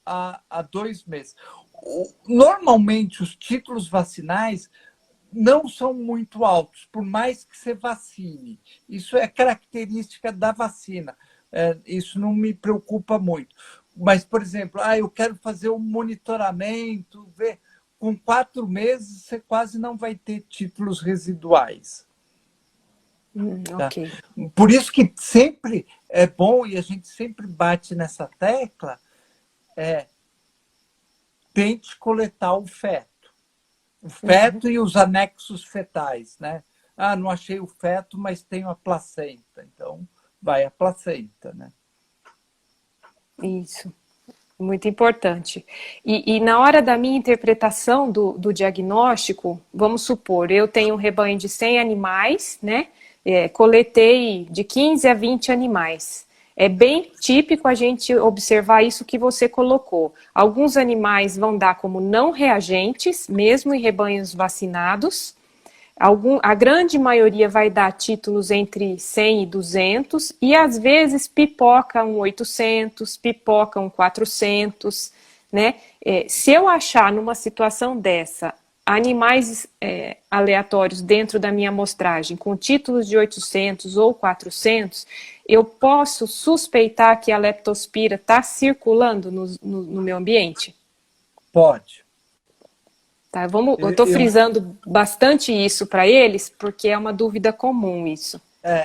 há 2 meses. Normalmente, os títulos vacinais não são muito altos, por mais que você vacine. Isso é característica da vacina. Isso não me preocupa muito. Mas, por exemplo, eu quero fazer um monitoramento, ver. Com 4 meses, você quase não vai ter títulos residuais. Tá? Ok. Por isso que sempre é bom, e a gente sempre bate nessa tecla, tente coletar o feto. O feto e os anexos fetais, né? Não achei o feto, mas tenho a placenta. Então, vai a placenta, né? Isso. Muito importante. E na hora da minha interpretação do diagnóstico, vamos supor, eu tenho um rebanho de 100 animais, né? Coletei de 15 a 20 animais. É bem típico a gente observar isso que você colocou. Alguns animais vão dar como não reagentes, mesmo em rebanhos vacinados. A grande maioria vai dar títulos entre 100 e 200, e às vezes pipoca um 800, pipoca um 400, né? Se eu achar numa situação dessa animais aleatórios dentro da minha amostragem com títulos de 800 ou 400, eu posso suspeitar que a leptospira está circulando no meu ambiente? Pode. Tá, eu estou frisando bastante isso para eles, porque é uma dúvida comum isso.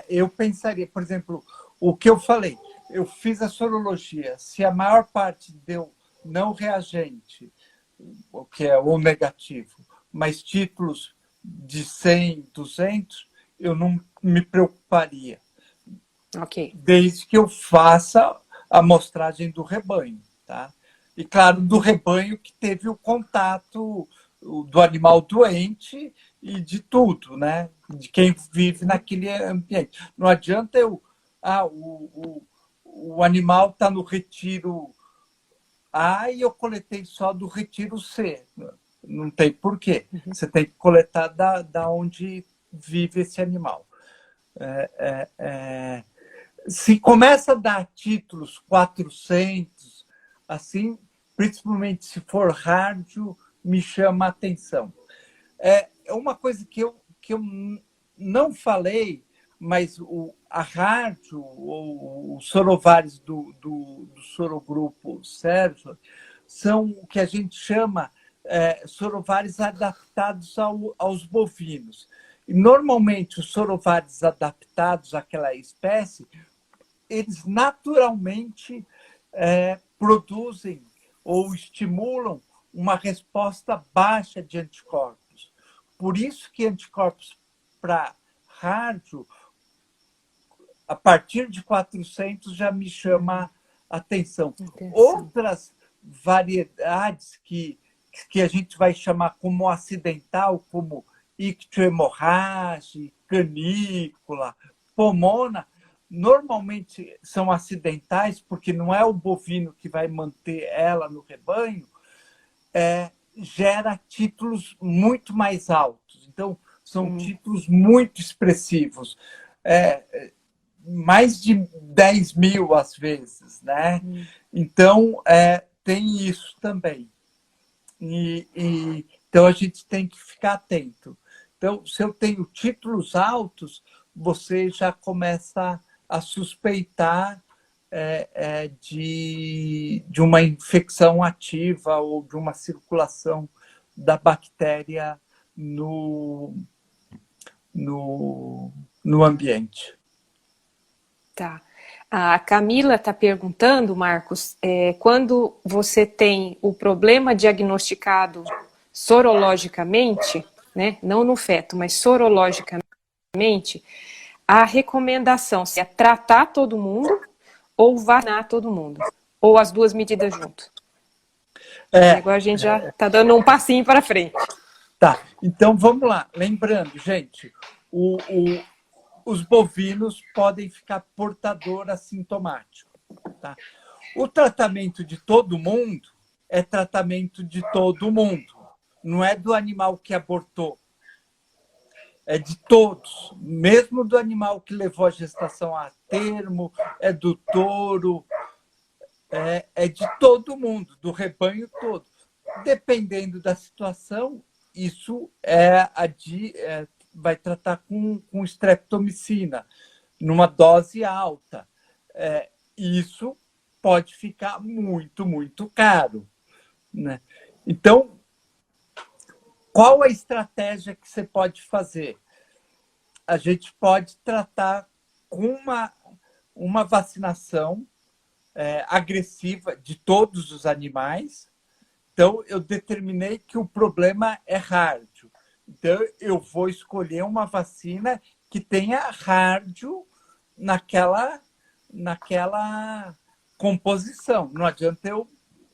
Eu pensaria, por exemplo, o que eu falei, eu fiz a sorologia, se a maior parte deu não reagente, o que é o negativo, mas títulos de 100, 200, eu não me preocuparia. Ok. Desde que eu faça a amostragem do rebanho, tá? E, claro, do rebanho que teve o contato do animal doente e de tudo, né? De quem vive naquele ambiente. Não adianta o animal está no retiro A e eu coletei só do retiro C. Não tem porquê. Você tem que coletar da onde vive esse animal. Se começa a dar títulos 400, assim, principalmente se for rádio, me chama a atenção. É uma coisa que eu não falei, mas a rádio, ou os sorovares do sorogrupo Sérgio, são o que a gente chama sorovares adaptados aos bovinos. E, normalmente, os sorovares adaptados àquela espécie, eles naturalmente produzem ou estimulam uma resposta baixa de anticorpos. Por isso que anticorpos para rádio, a partir de 400, já me chama a atenção. Outras variedades que a gente vai chamar como acidental, como ictiohemorrágica, canícula, pomona, normalmente são acidentais, porque não é o bovino que vai manter ela no rebanho, gera títulos muito mais altos. Então, são títulos muito expressivos. Mais de 10 mil, às vezes, né? Então, tem isso também. Então, a gente tem que ficar atento. Então, se eu tenho títulos altos, você já começa a suspeitar de uma infecção ativa ou de uma circulação da bactéria no ambiente. Tá. A Camila está perguntando, Marcos, quando você tem o problema diagnosticado sorologicamente, né, não no feto, mas sorologicamente, a recomendação é tratar todo mundo ou vacinar todo mundo? Ou as duas medidas junto? Agora a gente já está dando um passinho para frente. Tá, então vamos lá. Lembrando, gente, os bovinos podem ficar portador assintomático. Tá? O tratamento de todo mundo é tratamento de todo mundo. Não é do animal que abortou. É de todos. Mesmo do animal que levou a gestação a termo, é do touro, é de todo mundo, do rebanho todo. Dependendo da situação, isso vai tratar com streptomicina, numa dose alta. Isso pode ficar muito, muito caro, né? Então, qual a estratégia que você pode fazer? A gente pode tratar com uma vacinação agressiva de todos os animais. Então, eu determinei que o problema é rádio. Então, eu vou escolher uma vacina que tenha rádio naquela composição. Não adianta eu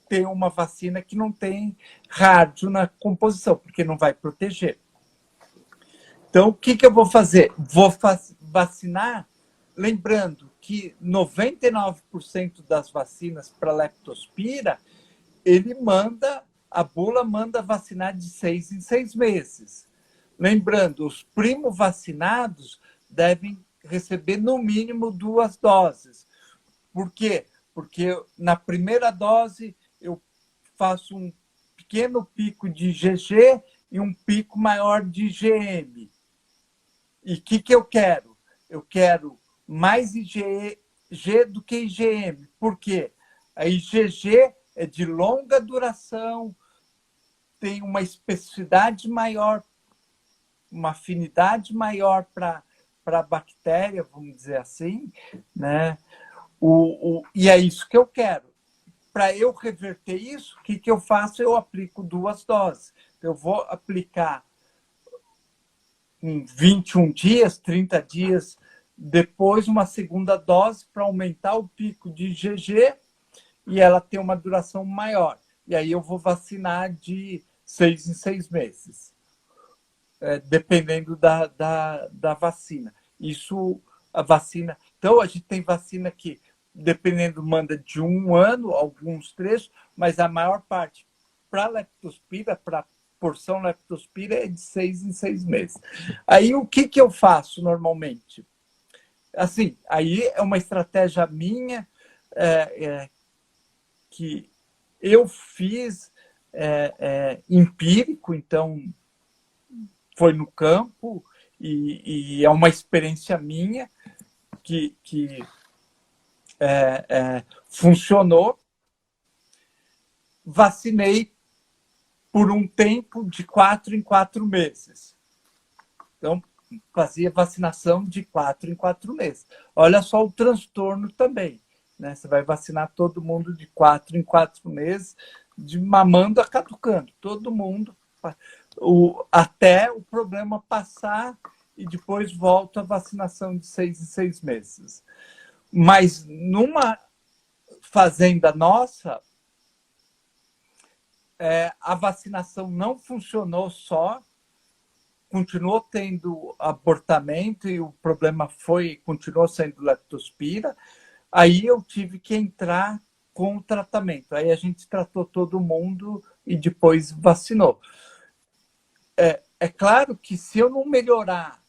ter uma vacina que não tem rádio na composição, porque não vai proteger. Então, o que eu vou fazer? Vou vacinar lembrando que 99% das vacinas para leptospira, a bula manda vacinar de 6 em 6 meses. Lembrando, os primo-vacinados devem receber no mínimo 2 doses. Por quê? Porque na primeira dose eu faço um pequeno pico de IgG e um pico maior de IgM. E o que eu quero? Eu quero mais IgG do que IgM. Por quê? A IgG é de longa duração, tem uma especificidade maior, uma afinidade maior para a bactéria, vamos dizer assim, né? E é isso que eu quero. Para eu reverter isso, o que eu faço? Eu aplico 2 doses. Eu vou aplicar em 21 dias, 30 dias, depois uma segunda dose para aumentar o pico de IgG e ela ter uma duração maior. E aí eu vou vacinar de 6 em 6 meses, dependendo da vacina. Isso, a vacina... Então, a gente tem vacina que, dependendo, manda de 1 ano, alguns trechos, mas a maior parte para leptospira, para porção leptospira, é de 6 em 6 meses. Aí, o que eu faço normalmente? Assim, aí é uma estratégia minha, que eu fiz empírico, então foi no campo, e é uma experiência minha que funcionou. Vacinei por um tempo de 4 em 4 meses. Então, fazia vacinação de 4 em 4 meses. Olha só o transtorno também, né? Você vai vacinar todo mundo de 4 em 4 meses, de mamando a caducando, todo mundo, até o problema passar e depois volta a vacinação de 6 em 6 meses. Mas numa fazenda nossa, a vacinação não funcionou só, continuou tendo abortamento e o problema continuou sendo leptospira. Aí eu tive que entrar com o tratamento. Aí a gente tratou todo mundo e depois vacinou. É claro que se eu não melhorar,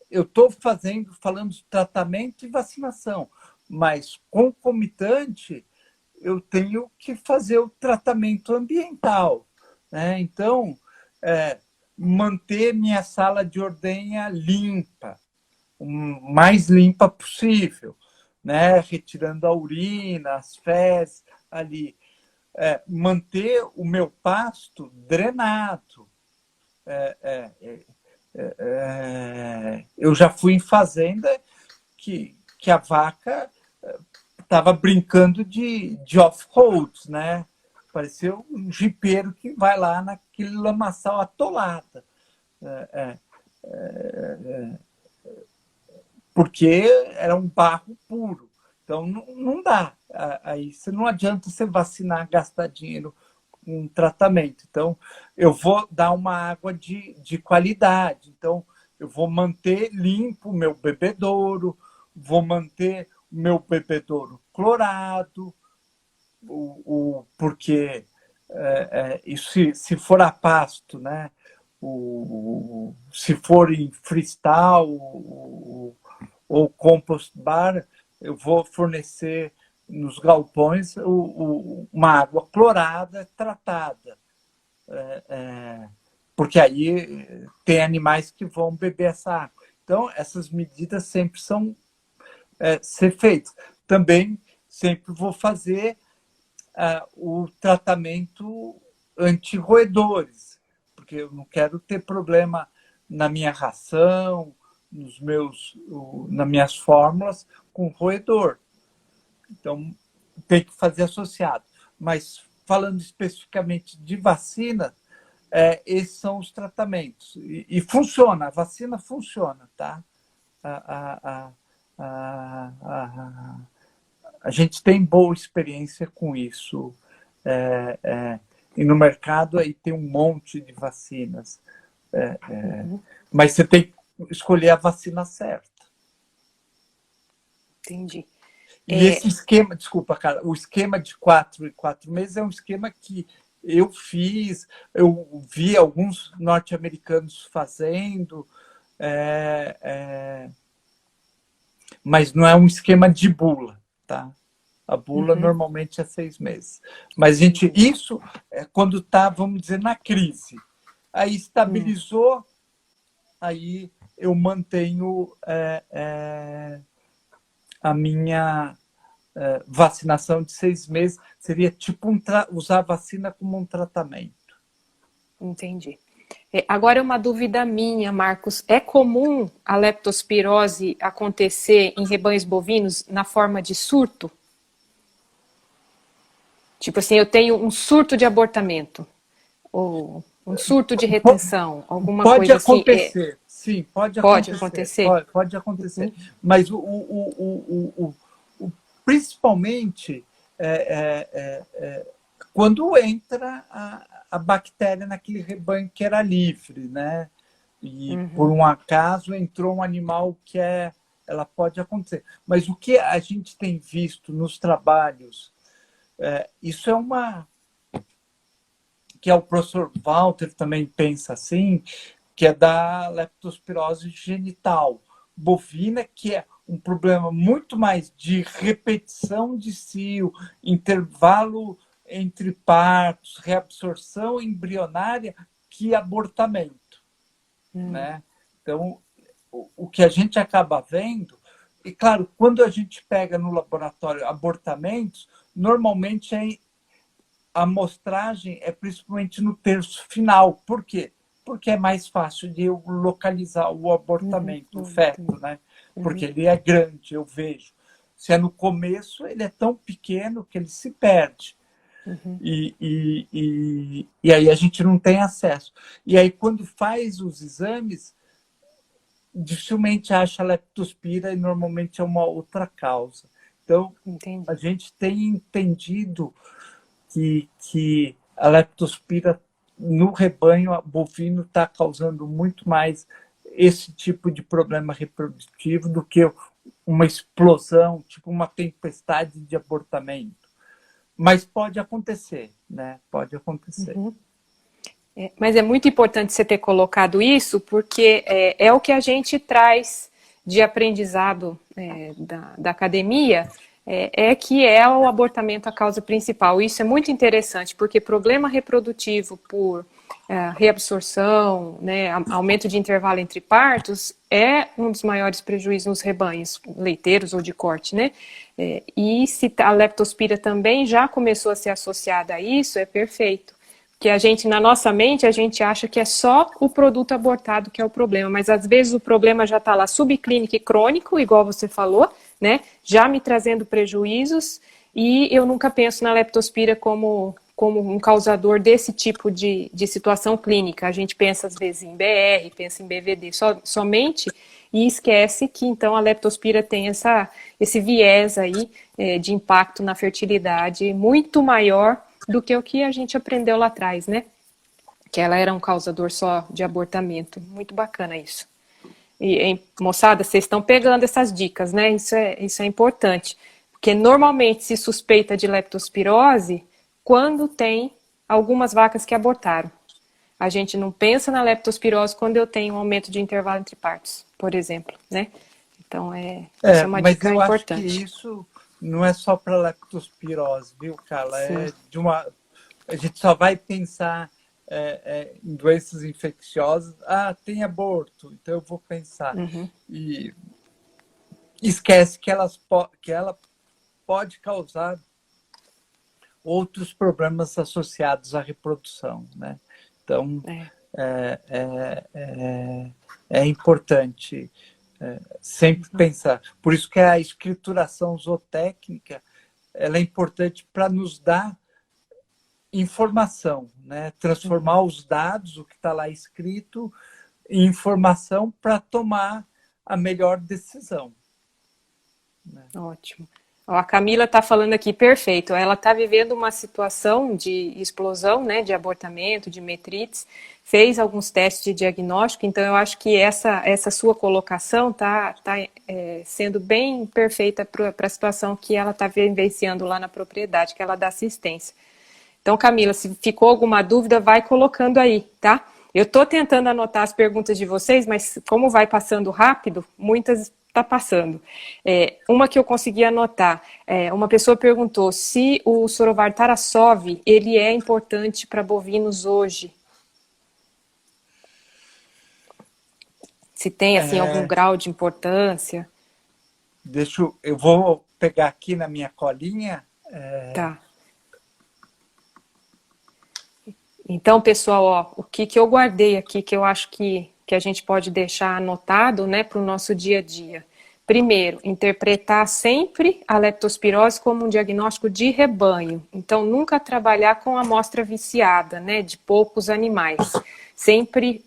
eu estou falando de tratamento e vacinação, mas concomitante, eu tenho que fazer o tratamento ambiental, né? Então, manter minha sala de ordenha limpa, o mais limpa possível, né? Retirando a urina, as fezes ali. Manter o meu pasto drenado. Eu já fui em fazenda que a vaca estava brincando de off-road, né? Parecia um jipeiro que vai lá naquele lamaçal atolado. Porque era um barro puro. Então, não dá. Aí não adianta você vacinar, gastar dinheiro com tratamento. Então, eu vou dar uma água de qualidade. Então, eu vou manter limpo o meu bebedouro, vou manter o meu bebedouro clorado, porque se for a pasto, né? Se for em freestyle ou compost bar, eu vou fornecer nos galpões uma água clorada, tratada. Porque aí tem animais que vão beber essa água. Então, essas medidas sempre são ser feitas. Também sempre vou fazer o tratamento anti-roedores, porque eu não quero ter problema na minha ração, nas minhas fórmulas com roedor. Então, tem que fazer associado. Mas, falando especificamente de vacina, esses são os tratamentos. E funciona, a vacina funciona, tá? A gente tem boa experiência com isso. E no mercado aí tem um monte de vacinas. Mas você tem que escolher a vacina certa. entendi. E esse esquema, desculpa, cara, o esquema de 4 e 4 meses é um esquema que eu fiz, eu vi alguns norte-americanos fazendo, mas não é um esquema de bula, tá? A bula normalmente é 6 meses. Mas, gente, isso é quando está, vamos dizer, na crise. Aí estabilizou, aí eu mantenho a minha vacinação de 6 meses. Seria tipo usar a vacina como um tratamento. Entendi. Agora, uma dúvida minha, Marcos. É comum a leptospirose acontecer em rebanhos bovinos na forma de surto? Tipo assim, eu tenho um surto de abortamento, ou um surto de retenção, alguma Pode coisa assim. acontecer, sim, pode Pode acontecer. acontecer? Pode acontecer. Mas principalmente quando entra a bactéria naquele rebanho que era livre, né? E por um acaso entrou um animal que ela pode acontecer. Mas o que a gente tem visto nos trabalhos, isso que o professor Walter também pensa assim, que é da leptospirose genital bovina, que é um problema muito mais de repetição de cio, intervalo entre partos, reabsorção embrionária, que abortamento. Né? Então, o que a gente acaba vendo, e claro, quando a gente pega no laboratório abortamentos, normalmente a amostragem é principalmente no terço final. Por quê? Porque é mais fácil de eu localizar o abortamento, o feto, né? Porque ele é grande, eu vejo. Se é no começo, ele é tão pequeno que ele se perde. E aí a gente não tem acesso. E aí, quando faz os exames, dificilmente acha leptospira e normalmente é uma outra causa. Então, a gente tem entendido que a leptospira no rebanho bovino está causando muito mais esse tipo de problema reprodutivo do que uma explosão, tipo uma tempestade de abortamento. Mas pode acontecer, né? Pode acontecer. Mas é muito importante você ter colocado isso, porque é o que a gente traz de aprendizado da academia, que é o abortamento a causa principal. Isso é muito interessante, porque problema reprodutivo por reabsorção, né, aumento de intervalo entre partos, é um dos maiores prejuízos nos rebanhos leiteiros ou de corte, né? E se a leptospira também já começou a ser associada a isso, é perfeito. Que a gente, na nossa mente, a gente acha que é só o produto abortado que é o problema, mas às vezes o problema já está lá subclínico e crônico, igual você falou, né? Já me trazendo prejuízos, e eu nunca penso na leptospira como um causador desse tipo de situação clínica. A gente pensa às vezes em BR, pensa em BVD somente, e esquece que então a leptospira tem esse viés aí de impacto na fertilidade muito maior do que o que a gente aprendeu lá atrás, né? Que ela era um causador só de abortamento. Muito bacana isso. E moçada, vocês estão pegando essas dicas, né? Isso é importante. Porque normalmente se suspeita de leptospirose quando tem algumas vacas que abortaram. A gente não pensa na leptospirose quando eu tenho um aumento de intervalo entre partos, por exemplo, né? Então, isso é uma dica importante. Mas eu acho que isso não é só para leptospirose, viu, Carla? A gente só vai pensar em doenças infecciosas. Ah, tem aborto, então eu vou pensar. E esquece que ela pode causar outros problemas associados à reprodução, né? Então, é importante sempre pensar. Por isso que a escrituração zootécnica ela é importante para nos dar informação, né? Transformar os dados, o que está lá escrito, em informação para tomar a melhor decisão. Né? Ótimo. Ó, a Camila está falando aqui, perfeito. Ela está vivendo uma situação de explosão, né, de abortamento, de metrites, fez alguns testes de diagnóstico, então eu acho que essa sua colocação está sendo bem perfeita para a situação que ela está vivenciando lá na propriedade, que ela dá assistência. Então, Camila, se ficou alguma dúvida, vai colocando aí, tá? Eu estou tentando anotar as perguntas de vocês, mas como vai passando rápido, muitas está passando. Uma que eu consegui anotar, uma pessoa perguntou se o Sorovar Tarasov, ele é importante para bovinos hoje. Se tem, assim, algum grau de importância. Eu vou pegar aqui na minha colinha. Tá. Então, pessoal, ó, o que eu guardei aqui, que eu acho que a gente pode deixar anotado, né, para o nosso dia a dia. Primeiro, interpretar sempre a leptospirose como um diagnóstico de rebanho. Então, nunca trabalhar com amostra viciada, né, de poucos animais. Sempre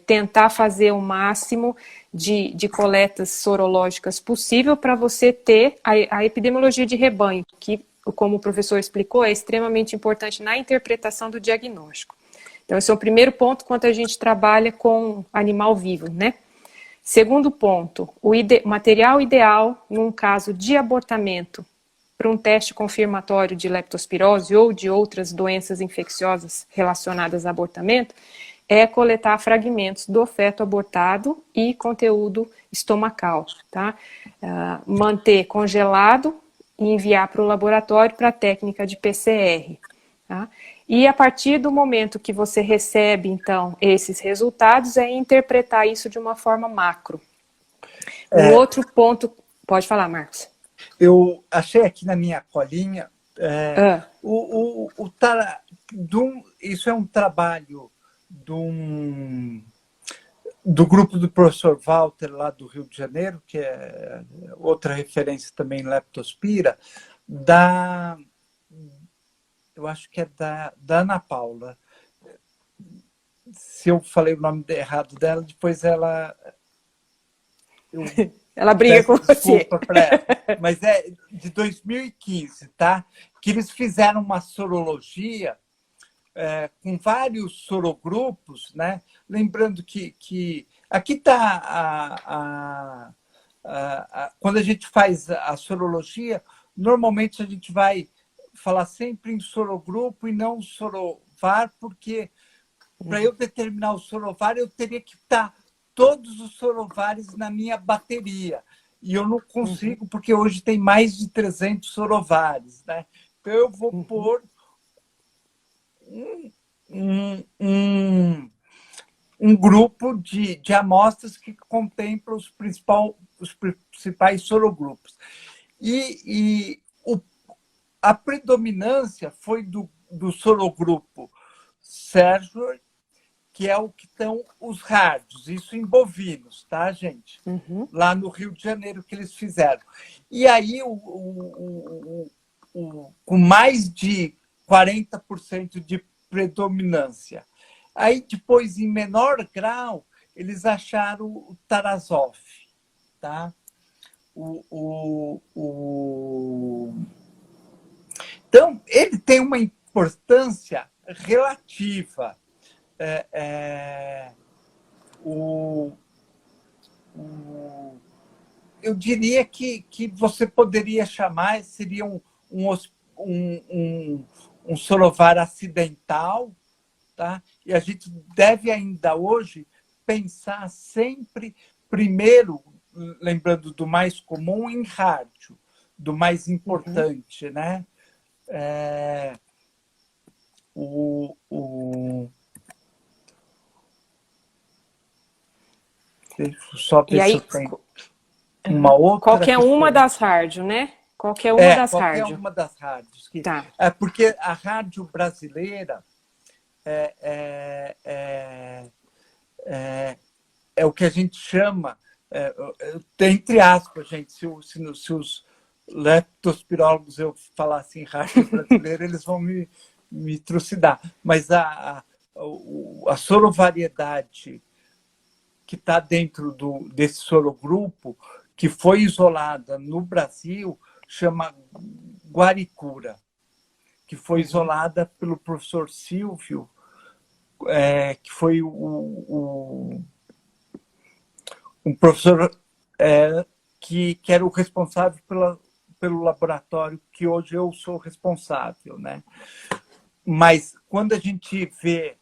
tentar fazer o máximo de coletas sorológicas possível para você ter a epidemiologia de rebanho, que, como o professor explicou, é extremamente importante na interpretação do diagnóstico. Então, esse é o primeiro ponto quando a gente trabalha com animal vivo, né? Segundo ponto, o material ideal num caso de abortamento para um teste confirmatório de leptospirose ou de outras doenças infecciosas relacionadas a abortamento é coletar fragmentos do feto abortado e conteúdo estomacal, tá? Manter congelado e enviar para o laboratório para a técnica de PCR, tá? E a partir do momento que você recebe, então, esses resultados, é interpretar isso de uma forma macro. Outro ponto... Pode falar, Marcos. Eu achei aqui na minha colinha... isso é um trabalho do grupo do professor Walter, lá do Rio de Janeiro, que é outra referência também em leptospira, eu acho que é da Ana Paula. Se eu falei o nome errado dela, depois ela briga com você. Mas é de 2015, tá? Que eles fizeram uma sorologia com vários sorogrupos, né? Lembrando que aqui está quando a gente faz a sorologia, normalmente a gente vai falar sempre em sorogrupo e não sorovar, porque para eu determinar o sorovar, eu teria que estar todos os sorovares na minha bateria. E eu não consigo, porque hoje tem mais de 300 sorovares, né? Então, eu vou pôr um grupo de amostras que contempla os principais sorogrupos. E a predominância foi do sorogrupo Sérgio, que é o que estão os rádios, isso em bovinos, tá, gente? Lá no Rio de Janeiro que eles fizeram. E aí, com mais de 40% de predominância. Aí, depois, em menor grau, eles acharam o Tarasov, tá? Então, ele tem uma importância relativa. Eu diria que você poderia chamar, seria um sorovar acidental, tá? E a gente deve ainda hoje pensar sempre, primeiro, lembrando do mais comum, em rádio, do mais importante, né? Deixa eu só ver se eu tenho uma outra. Qualquer uma das rádios, né? Qualquer uma das rádios. Qualquer uma das rádios. Tá. Porque a rádio brasileira é o que a gente chama, entre aspas, gente, se os leptospirólogos eu falar assim, rádio brasileira, eles vão me trucidar. Mas a sorovariedade que está dentro desse sorogrupo, que foi isolada no Brasil, chama guaricura, que foi isolada pelo professor Silvio, que foi um professor que era o responsável pelo laboratório que hoje eu sou responsável, né? Mas quando a gente vê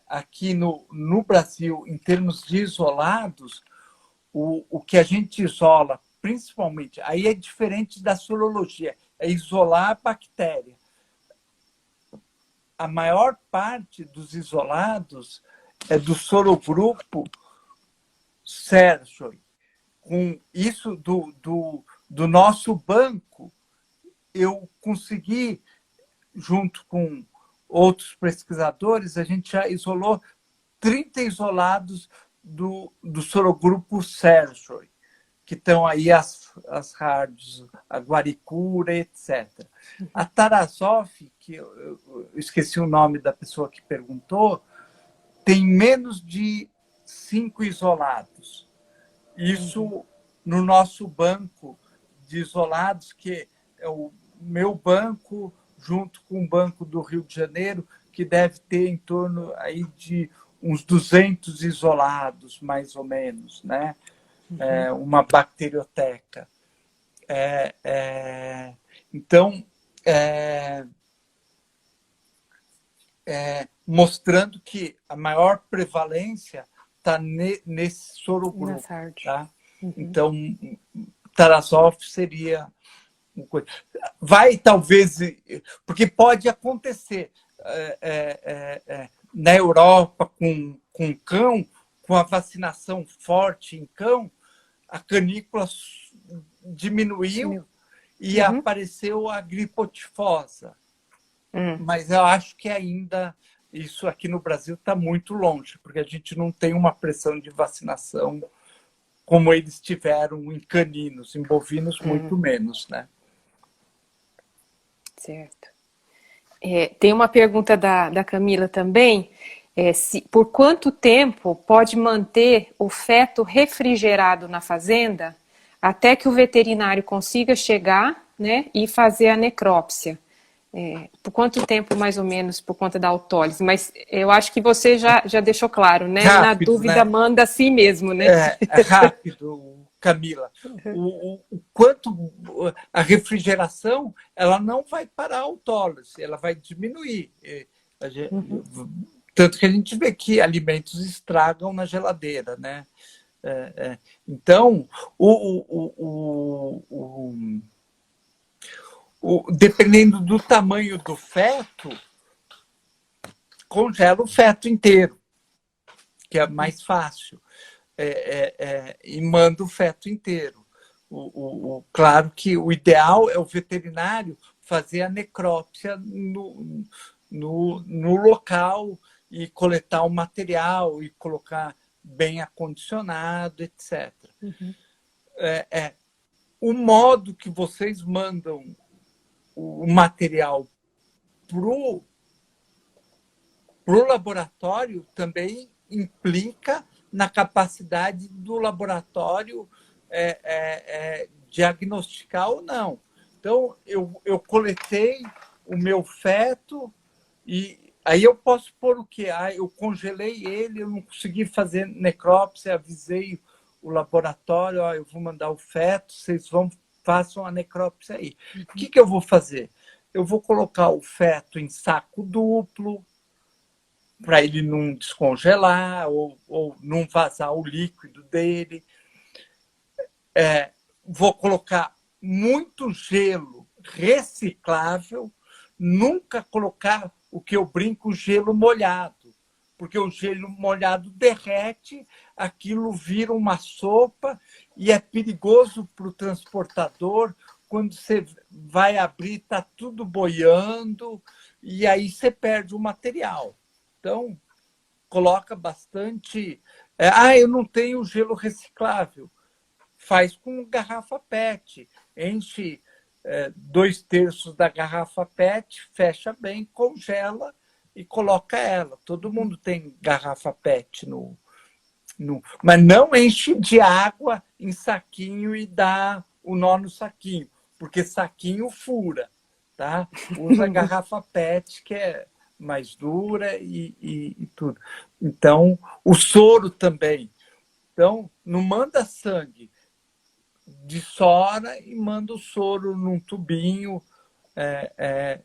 aqui no Brasil, em termos de isolados, o que a gente isola, principalmente, aí é diferente da sorologia, é isolar a bactéria. A maior parte dos isolados é do sorogrupo Sergio. Com isso do nosso banco, eu consegui, junto com outros pesquisadores, a gente já isolou 30 isolados do sorogrupo Sergio, que estão aí as rádios, a guaricura, etc. A Tarasoff, que eu esqueci o nome da pessoa que perguntou, tem menos de 5 isolados. Isso no nosso banco de isolados, que é o meu banco, junto com o Banco do Rio de Janeiro, que deve ter em torno aí de uns 200 isolados, mais ou menos, né? Uma bacterioteca. Então, mostrando que a maior prevalência está nesse sorogrupo. Tá? Então, Tarasoff seria uma coisa. Vai, talvez, porque pode acontecer na Europa com cão, com a vacinação forte em cão, a canícula diminuiu e apareceu a gripotifosa. Mas eu acho que ainda isso aqui no Brasil está muito longe, porque a gente não tem uma pressão de vacinação como eles tiveram em caninos, em bovinos muito menos, né? Certo. Tem uma pergunta da Camila também, por quanto tempo pode manter o feto refrigerado na fazenda até que o veterinário consiga chegar, né, e fazer a necrópsia? Por quanto tempo, mais ou menos, por conta da autólise? Mas eu acho que você já deixou claro, né? Rápido, na dúvida, né? Manda assim mesmo, né? É rápido, Camila. O quanto a refrigeração, ela não vai parar a autólise, ela vai diminuir. Tanto que a gente vê que alimentos estragam na geladeira, né? Então, dependendo do tamanho do feto, congela o feto inteiro, que é mais fácil, e manda o feto inteiro. Claro que o ideal é o veterinário fazer a necrópsia no local e coletar o material e colocar bem acondicionado, etc. O modo que vocês mandam o material pro laboratório também implica na capacidade do laboratório diagnosticar ou não. Então, eu coletei o meu feto e aí eu posso pôr o quê? Eu congelei ele, eu não consegui fazer necrópsia, avisei o laboratório, eu vou mandar o feto, vocês façam a necrópsia aí. O que eu vou fazer? Eu vou colocar o feto em saco duplo, para ele não descongelar ou não vazar o líquido dele. Vou colocar muito gelo reciclável, nunca colocar o que eu brinco, gelo molhado, porque o gelo molhado derrete, aquilo vira uma sopa e é perigoso para o transportador. Quando você vai abrir, está tudo boiando e aí você perde o material. Então, coloca bastante... eu não tenho gelo reciclável. Faz com garrafa PET. Enche 2/3 da garrafa PET, fecha bem, congela e coloca ela. Todo mundo tem garrafa PET mas não enche de água em saquinho e dá o nó no saquinho, porque saquinho fura, tá? Usa garrafa PET, que é mais dura e tudo. Então, o soro também. Então, não manda sangue, dessora e manda o soro num tubinho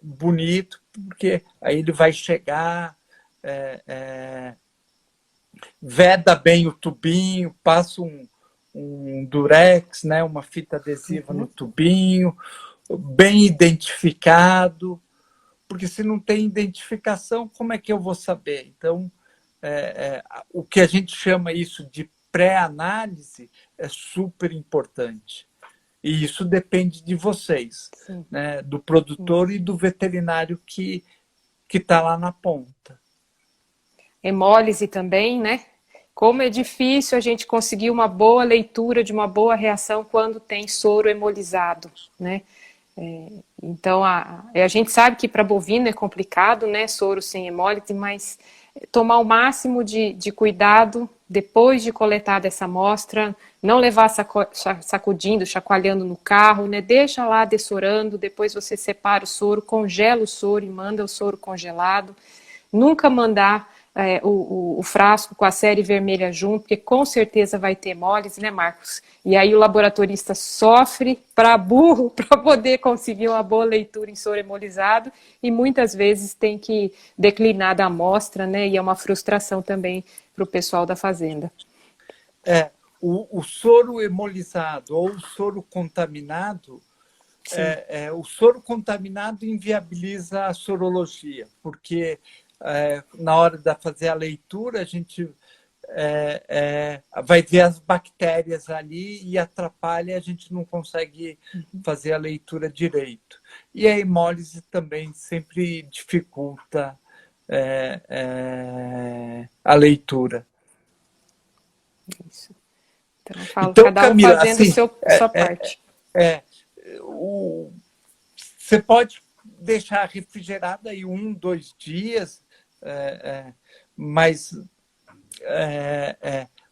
bonito, porque aí ele vai chegar, veda bem o tubinho, passa um durex, né, uma fita adesiva no tubinho, bem identificado, porque se não tem identificação, como é que eu vou saber? Então, o que a gente chama isso de pré-análise é super importante. E isso depende de vocês, né? Do produtor e do veterinário que está lá na ponta. Hemólise também, né? Como é difícil a gente conseguir uma boa leitura de uma boa reação quando tem soro hemolizado, né? Então, a gente sabe que para bovino é complicado, né? Soro sem hemólise, mas tomar o máximo de cuidado depois de coletar dessa amostra, não levar sacudindo, chacoalhando no carro, né? Deixa lá dessorando, depois você separa o soro, congela o soro e manda o soro congelado. Nunca mandar o frasco com a série vermelha junto, porque com certeza vai ter hemólise, né, Marcos? E aí o laboratorista sofre para burro para poder conseguir uma boa leitura em soro hemolizado e muitas vezes tem que declinar da amostra, né? E é uma frustração também para o pessoal da fazenda. O soro hemolizado ou o soro contaminado, o soro contaminado inviabiliza a sorologia, porque na hora de fazer a leitura, a gente vai ver as bactérias ali e atrapalha, a gente não consegue fazer a leitura direito. E a hemólise também sempre dificulta a leitura. Isso. Então, eu falo, então, cada um Camila, fazendo assim, sua parte. Você pode deixar refrigerada aí 1, 2 dias, mas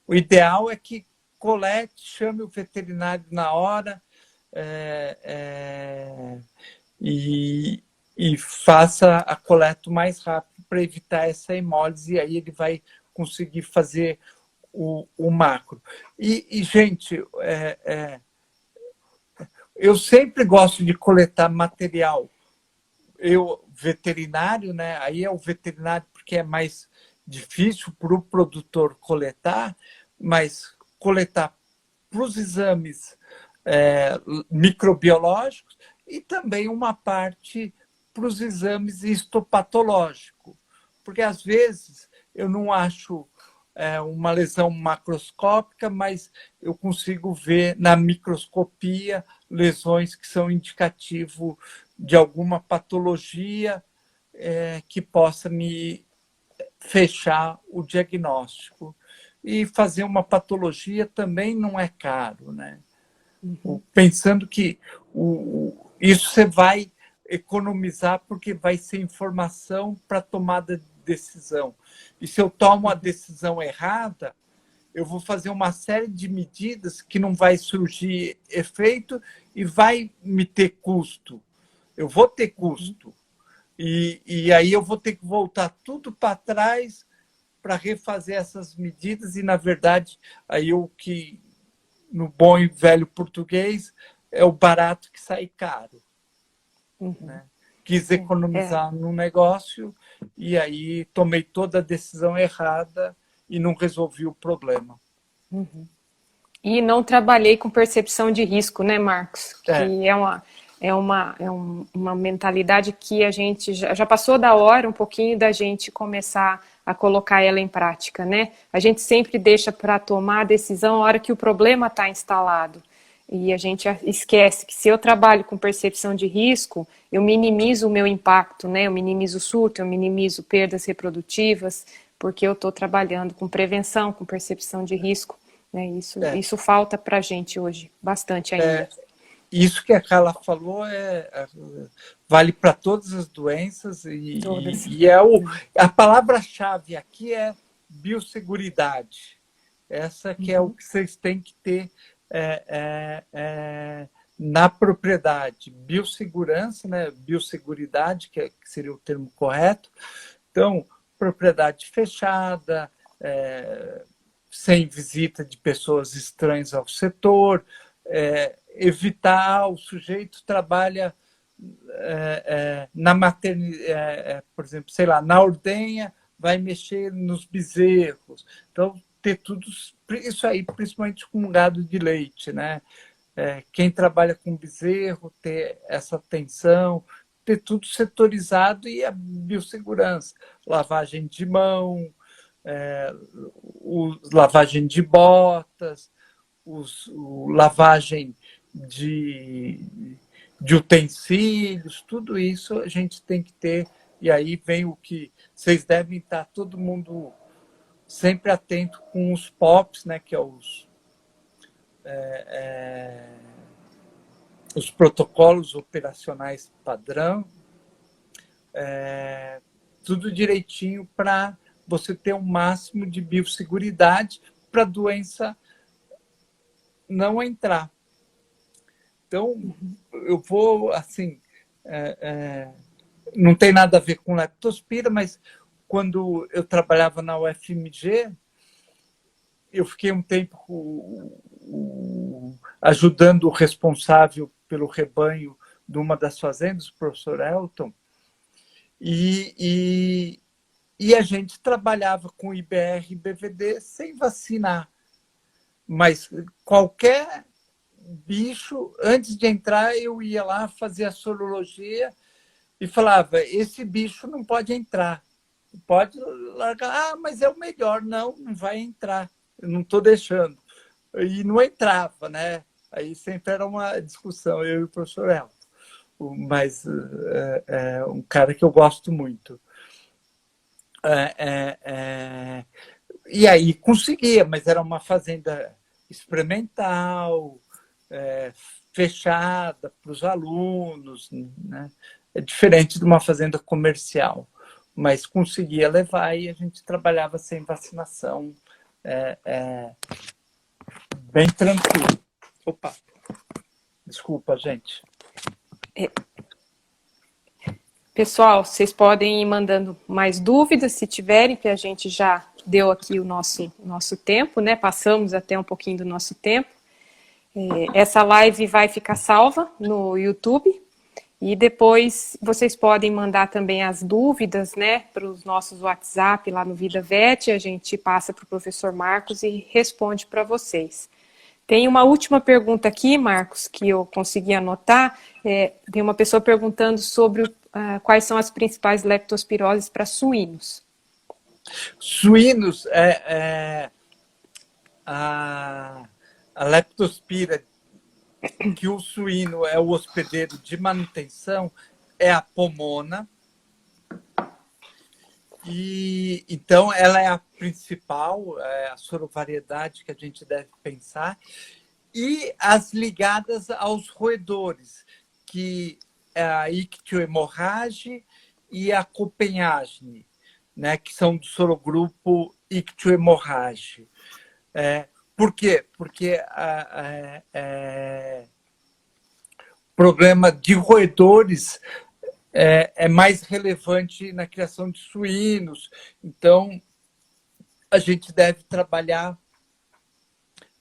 o ideal é que colete, chame o veterinário na hora e faça a coleta o mais rápido para evitar essa hemólise, e aí ele vai conseguir fazer o macro. Gente, eu sempre gosto de coletar material. Eu, veterinário, né? Aí é o veterinário porque é mais difícil para o produtor coletar, mas coletar para os exames microbiológicos e também uma parte para os exames histopatológicos. Porque, às vezes, eu não acho uma lesão macroscópica, mas eu consigo ver na microscopia lesões que são indicativo de alguma patologia que possa me fechar o diagnóstico. E fazer uma patologia também não é caro, né? Pensando que isso você vai economizar porque vai ser informação para tomada de decisão. E se eu tomo a decisão errada, eu vou fazer uma série de medidas que não vai surgir efeito e vai me ter custo. Eu vou ter custo. E aí eu vou ter que voltar tudo para trás para refazer essas medidas e, na verdade, aí o que, no bom e velho português, é o barato que sai caro. Né? Quis economizar no negócio e aí tomei toda a decisão errada e não resolvi o problema. E não trabalhei com percepção de risco, né, Marcos? Que é uma mentalidade que a gente já passou da hora um pouquinho da gente começar a colocar ela em prática, né? A gente sempre deixa para tomar a decisão a hora que o problema está instalado. E a gente esquece que se eu trabalho com percepção de risco, eu minimizo o meu impacto, né? Eu minimizo o surto, eu minimizo perdas reprodutivas, porque eu estou trabalhando com prevenção, com percepção de risco. Né? Isso falta para a gente hoje, bastante ainda. Isso que a Carla falou vale para todas as doenças e a palavra-chave aqui é biosseguridade. Essa que é o que vocês têm que ter na propriedade biossegurança, né? Biosseguridade, que seria o termo correto. Então, propriedade fechada, sem visita de pessoas estranhas ao setor, evitar, o sujeito trabalha na maternidade, por exemplo, sei lá, na ordenha, vai mexer nos bezerros. Então, ter tudo isso aí, principalmente com gado de leite, né? Quem trabalha com bezerro, ter essa atenção, ter tudo setorizado e a biossegurança, lavagem de mão, lavagem de botas, lavagem de utensílios, tudo isso a gente tem que ter. E aí vem o que vocês devem estar, todo mundo sempre atento com os POPs, né, que é os protocolos operacionais padrão, tudo direitinho para você ter o máximo de biosseguridade para a doença não entrar. Então, eu vou, assim, não tem nada a ver com leptospira, mas quando eu trabalhava na UFMG, eu fiquei um tempo ajudando o responsável pelo rebanho de uma das fazendas, o professor Elton, e a gente trabalhava com IBR e BVD sem vacinar. Mas qualquer bicho, antes de entrar, eu ia lá fazer a sorologia e falava, esse bicho não pode entrar. Pode largar, mas é o melhor. Não vai entrar. Eu não estou deixando. E não entrava, né? Aí sempre era uma discussão, eu e o professor Elton. Mas um cara que eu gosto muito. E aí conseguia, mas era uma fazenda experimental, fechada para os alunos, né? É diferente de uma fazenda comercial, mas conseguia levar e a gente trabalhava sem vacinação, bem tranquilo. Opa, desculpa, gente. Pessoal, vocês podem ir mandando mais dúvidas, se tiverem, que a gente já deu aqui o nosso tempo, né? Passamos até um pouquinho do nosso tempo. Essa live vai ficar salva no YouTube e depois vocês podem mandar também as dúvidas, né, para os nossos WhatsApp lá no Vida Vet, a gente passa para o professor Marcos e responde para vocês. Tem uma última pergunta aqui, Marcos, que eu consegui anotar. Tem uma pessoa perguntando sobre quais são as principais leptospiroses para suínos. Suínos, a leptospira, que o suíno é o hospedeiro de manutenção, é a pomona. E então ela é a principal, a sorovariedade que a gente deve pensar, e as ligadas aos roedores, que é a ictiohemorrhage e a copenhagne, né, que são do sorogrupo ictiohemorrhage. Por quê? Porque o problema de roedores é mais relevante na criação de suínos. Então, a gente deve trabalhar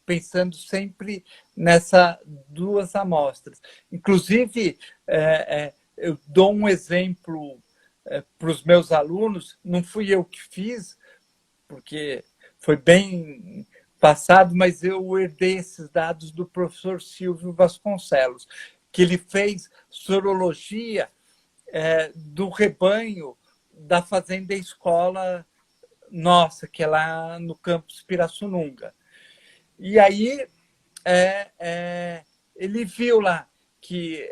pensando sempre nessas duas amostras. Inclusive, eu dou um exemplo para os meus alunos, não fui eu que fiz, porque foi bem passado, mas eu herdei esses dados do professor Silvio Vasconcelos, que ele fez sorologia do rebanho da Fazenda Escola nossa, que é lá no campus Pirassununga. E aí ele viu lá que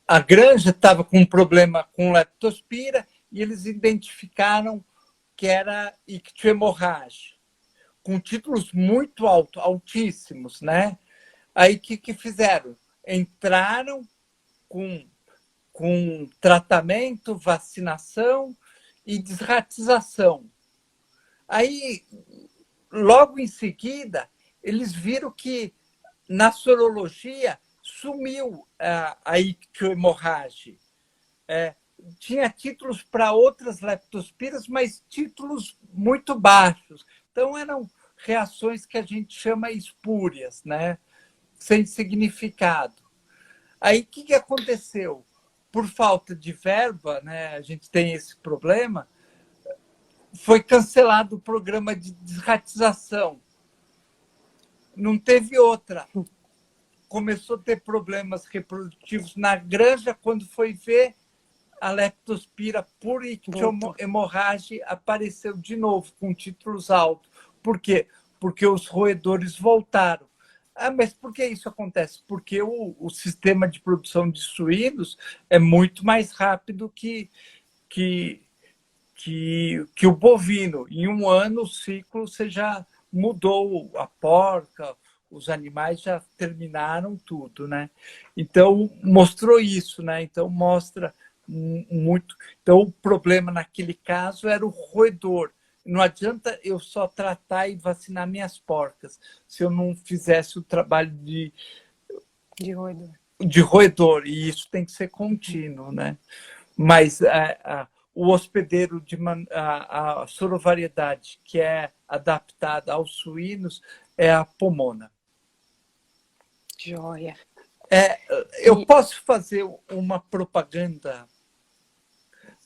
a granja estava com um problema com leptospira e eles identificaram que era ictiohemorrhage, com títulos muito altíssimos, né? Aí o que fizeram? Entraram com tratamento, vacinação e desratização. Aí, logo em seguida, eles viram que na sorologia sumiu a ictiohemorragia. Tinha títulos para outras leptospiras, mas títulos muito baixos. Então, eram reações que a gente chama espúrias, né? Sem significado. Aí, o que aconteceu? Por falta de verba, né, a gente tem esse problema, foi cancelado o programa de desratização. Não teve outra. Começou a ter problemas reprodutivos na granja, quando foi ver, a leptospira por ictiohemorragia apareceu de novo, com títulos altos. Por quê? Porque os roedores voltaram. Mas por que isso acontece? Porque o sistema de produção de suínos é muito mais rápido que o bovino. Em um ano, o ciclo você já mudou a porca, os animais já terminaram tudo, né? Então, mostrou isso, né? Então, mostra muito. Então, o problema naquele caso era o roedor. Não adianta eu só tratar e vacinar minhas porcas se eu não fizesse o trabalho de roedor. E isso tem que ser contínuo, né? Mas o hospedeiro a sorovariedade que é adaptada aos suínos é a pomona. Joia. Eu posso fazer uma propaganda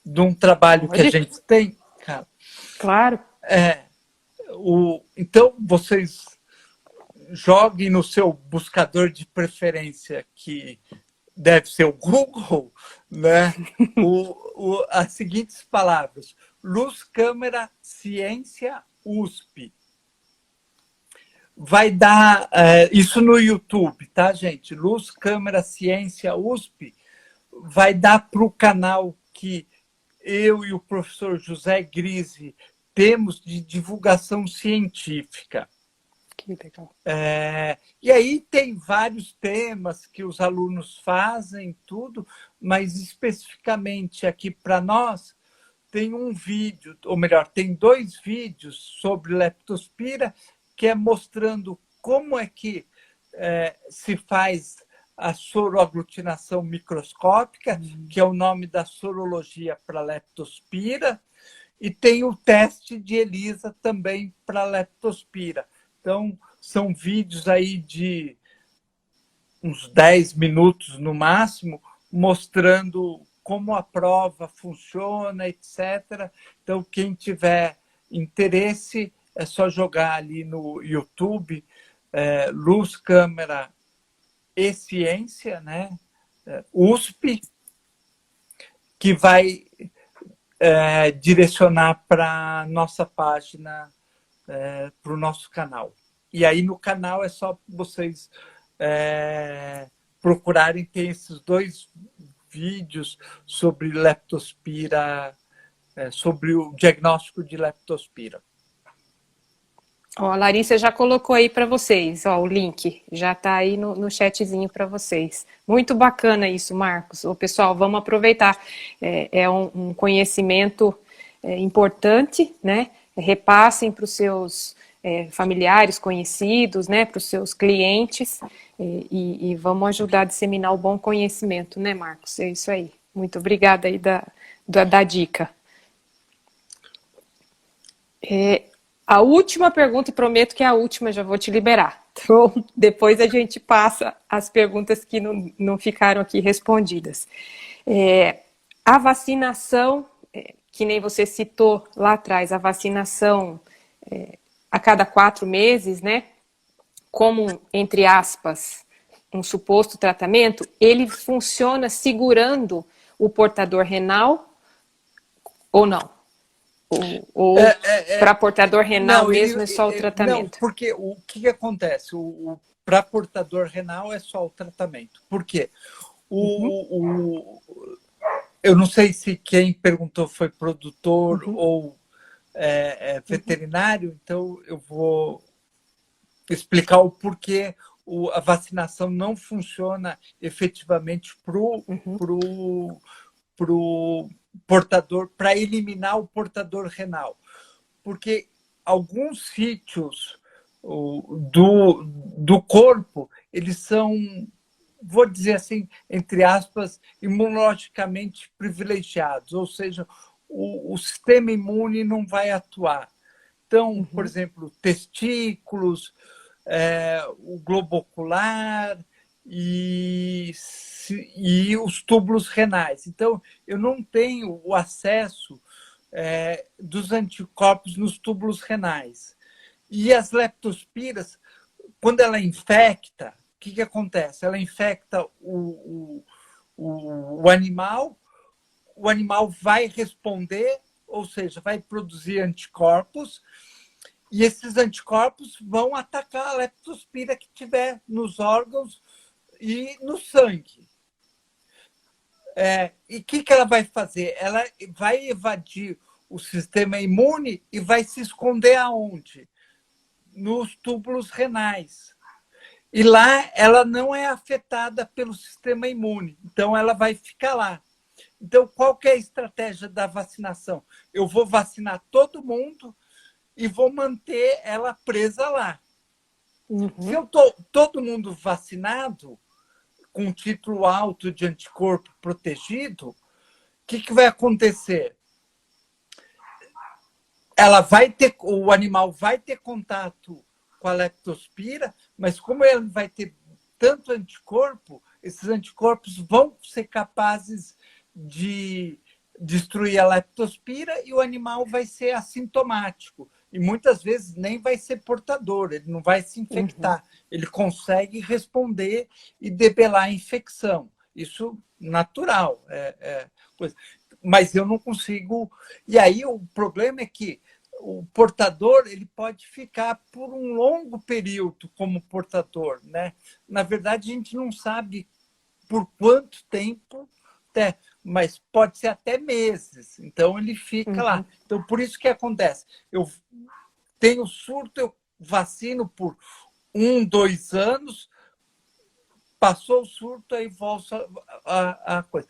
de um trabalho que a gente tem, cara? Claro. Então, vocês joguem no seu buscador de preferência, que deve ser o Google, né? As seguintes palavras: Luz, Câmera, Ciência, USP. Vai dar isso no YouTube, tá, gente? Luz, Câmera, Ciência, USP. Vai dar para o canal que eu e o professor José Grise temos de divulgação científica. Que legal. E aí tem vários temas que os alunos fazem, tudo, mas especificamente aqui para nós tem um vídeo, ou melhor, tem 2 vídeos sobre leptospira, que é mostrando como é que se faz a soroaglutinação microscópica, que é o nome da sorologia para leptospira, e tem o teste de ELISA também para leptospira. Então, são vídeos aí de uns 10 minutos no máximo, mostrando como a prova funciona, etc. Então, quem tiver interesse, é só jogar ali no YouTube, Luz, Câmera e Ciência, né? USP, que vai direcionar para a nossa página, para o nosso canal. E aí no canal é só vocês procurarem, tem esses 2 vídeos sobre leptospira, sobre o diagnóstico de leptospira. Ó, a Larissa já colocou aí para vocês, ó, o link, já está aí no chatzinho para vocês. Muito bacana isso, Marcos. Ô, pessoal, vamos aproveitar. É um conhecimento importante, né? Repassem para os seus familiares, conhecidos, né? Para os seus clientes e vamos ajudar a disseminar o bom conhecimento, né, Marcos? É isso aí. Muito obrigada aí da dica. A última pergunta, e prometo que é a última, já vou te liberar. Então, depois a gente passa as perguntas que não ficaram aqui respondidas. A vacinação, que nem você citou lá atrás, a vacinação a cada 4 meses, né? Como, entre aspas, um suposto tratamento, ele funciona segurando o portador renal ou não? Ou para portador renal não, mesmo é só o tratamento? Não, porque o que acontece? Para portador renal é só o tratamento. Por quê? Eu não sei se quem perguntou foi produtor ou veterinário, então eu vou explicar o porquê a vacinação não funciona efetivamente para o portador, para eliminar o portador renal. Porque alguns sítios do corpo, eles são, vou dizer assim, entre aspas, imunologicamente privilegiados, ou seja, o sistema imune não vai atuar. Então, por exemplo, testículos, o globo ocular e os túbulos renais. Então, eu não tenho o acesso dos anticorpos nos túbulos renais. E as leptospiras, quando ela infecta, o que acontece? Ela infecta o animal vai responder, ou seja, vai produzir anticorpos, e esses anticorpos vão atacar a leptospira que tiver nos órgãos e no sangue. E o que ela vai fazer? Ela vai evadir o sistema imune e vai se esconder aonde? Nos túbulos renais. E lá ela não é afetada pelo sistema imune, então ela vai ficar lá. Então, qual que é a estratégia da vacinação? Eu vou vacinar todo mundo e vou manter ela presa lá. Se eu estou todo mundo vacinado, com título alto de anticorpo protegido, o que vai acontecer? O animal vai ter contato com a leptospira, mas como ele vai ter tanto anticorpo, esses anticorpos vão ser capazes de destruir a leptospira e o animal vai ser assintomático. E muitas vezes nem vai ser portador, ele não vai se infectar. Ele consegue responder e debelar a infecção. Isso natural. Coisa. Mas eu não consigo... E aí o problema é que o portador ele pode ficar por um longo período como portador, né? Na verdade, a gente não sabe por quanto tempo, mas pode ser até meses. Então, ele fica lá. Então, por isso que acontece. Eu tenho surto, eu vacino por 1, 2 anos, passou o surto, aí volta a coisa.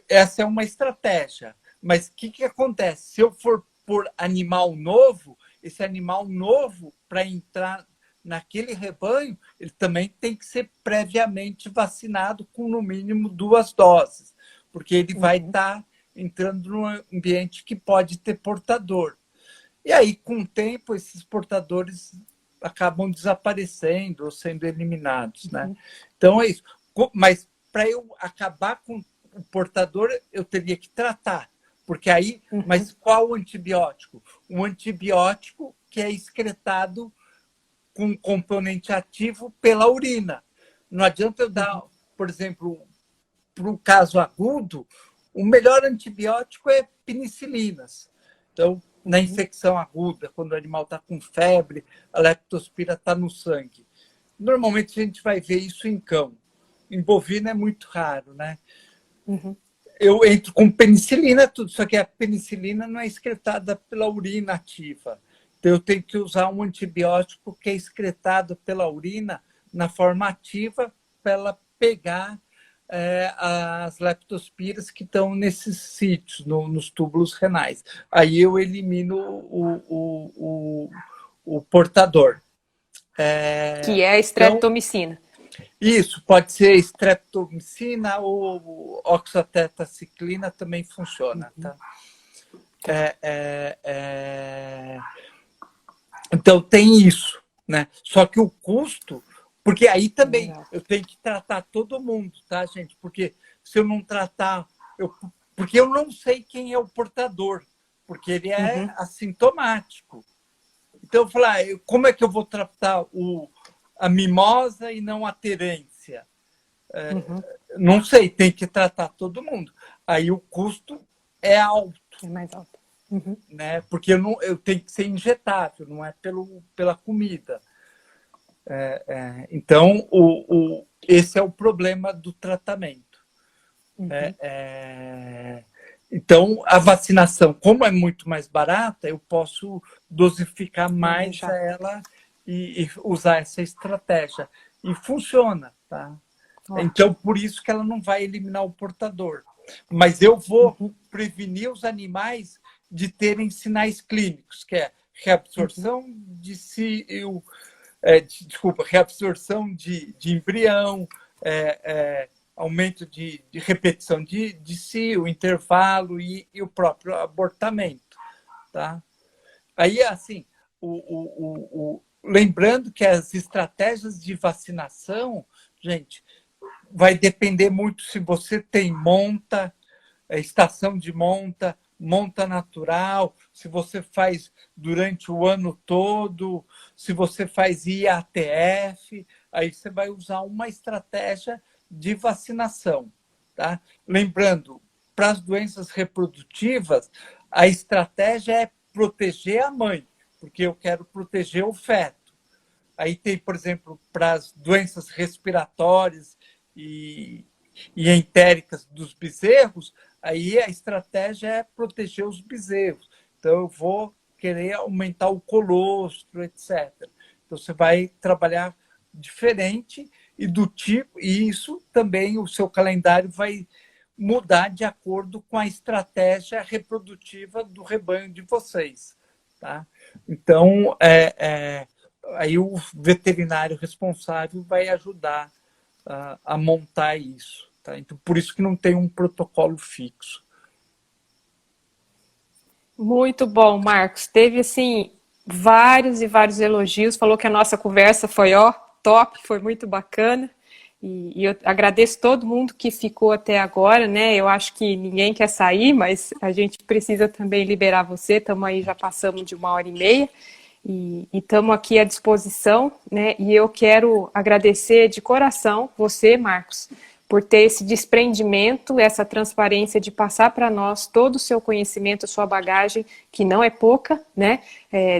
Essa é uma estratégia. Mas o que acontece? Se eu for por animal novo, esse animal novo, para entrar naquele rebanho, ele também tem que ser previamente vacinado com, no mínimo, 2 doses, porque ele vai estar entrando num ambiente que pode ter portador. E aí, com o tempo, esses portadores acabam desaparecendo ou sendo eliminados, né? Então, é isso. Mas, para eu acabar com o portador, eu teria que tratar. Porque aí, mas qual o antibiótico? Um antibiótico que é excretado com componente ativo pela urina. Não adianta eu dar, por exemplo, para o caso agudo, o melhor antibiótico é penicilinas. Então, na infecção aguda, quando o animal está com febre, a leptospira está no sangue. Normalmente a gente vai ver isso em cão. Em bovino é muito raro, né? Eu entro com penicilina, tudo, só que a penicilina não é excretada pela urina ativa. Então, eu tenho que usar um antibiótico que é excretado pela urina na forma ativa para ela pegar as leptospiras que estão nesses sítios, nos túbulos renais. Aí eu elimino o portador. Que é a streptomicina. Então, isso, pode ser streptomicina ou oxatetraciclina também funciona. Tá? Então, tem isso, né? Só que o custo... Porque aí também eu tenho que tratar todo mundo, tá, gente? Porque se eu não tratar... Porque eu não sei quem é o portador, porque ele é assintomático. Então, eu falo, como é que eu vou tratar a mimosa e não a terência? Não sei, tem que tratar todo mundo. Aí o custo é alto. É mais alto. Né? Porque eu tenho que ser injetável, não é pela comida. Então, esse é o problema do tratamento. Então, a vacinação, como é muito mais barata, eu posso dosificar mais ela e usar essa estratégia. E funciona, tá? Então, por isso que ela não vai eliminar o portador. Mas eu vou prevenir os animais de terem sinais clínicos, que é reabsorção de desculpa, reabsorção de embrião, aumento de repetição de cio, intervalo e o próprio abortamento, tá? Aí, assim, lembrando que as estratégias de vacinação, gente, vai depender muito se você tem estação de monta natural, se você faz durante o ano todo, se você faz IATF, aí você vai usar uma estratégia de vacinação, tá? Lembrando, para as doenças reprodutivas, a estratégia é proteger a mãe, porque eu quero proteger o feto. Aí tem, por exemplo, para as doenças respiratórias e entéricas dos bezerros, aí a estratégia é proteger os bezerros. Então, eu vou querer aumentar o colostro, etc. Então, você vai trabalhar diferente e do tipo, e isso também o seu calendário vai mudar de acordo com a estratégia reprodutiva do rebanho de vocês, tá? Então, aí o veterinário responsável vai ajudar a montar isso, tá? Então, por isso que não tem um protocolo fixo. Muito bom, Marcos. Teve, assim, vários e vários elogios. Falou que a nossa conversa foi, top, foi muito bacana. E eu agradeço todo mundo que ficou até agora, né? Eu acho que ninguém quer sair, mas a gente precisa também liberar você. Estamos aí, já passamos de 1h30 e estamos aqui à disposição, né? E eu quero agradecer de coração você, Marcos, por ter esse desprendimento, essa transparência de passar para nós todo o seu conhecimento, a sua bagagem, que não é pouca, né?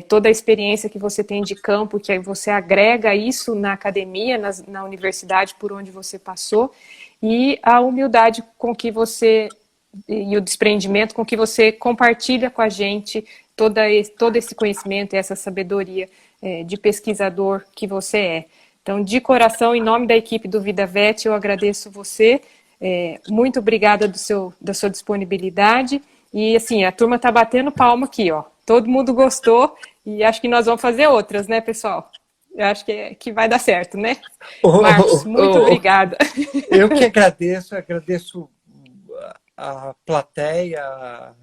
Toda a experiência que você tem de campo, que você agrega isso na academia, na universidade por onde você passou, e a humildade com que você, e o desprendimento com que você compartilha com a gente todo esse conhecimento e essa sabedoria de pesquisador que você é. Então, de coração, em nome da equipe do Vida Vet, eu agradeço você. Muito obrigada da sua disponibilidade. E, assim, a turma está batendo palma aqui, ó. Todo mundo gostou e acho que nós vamos fazer outras, né, pessoal? Eu acho que vai dar certo, né? Marcos, muito obrigada. Eu que agradeço a plateia,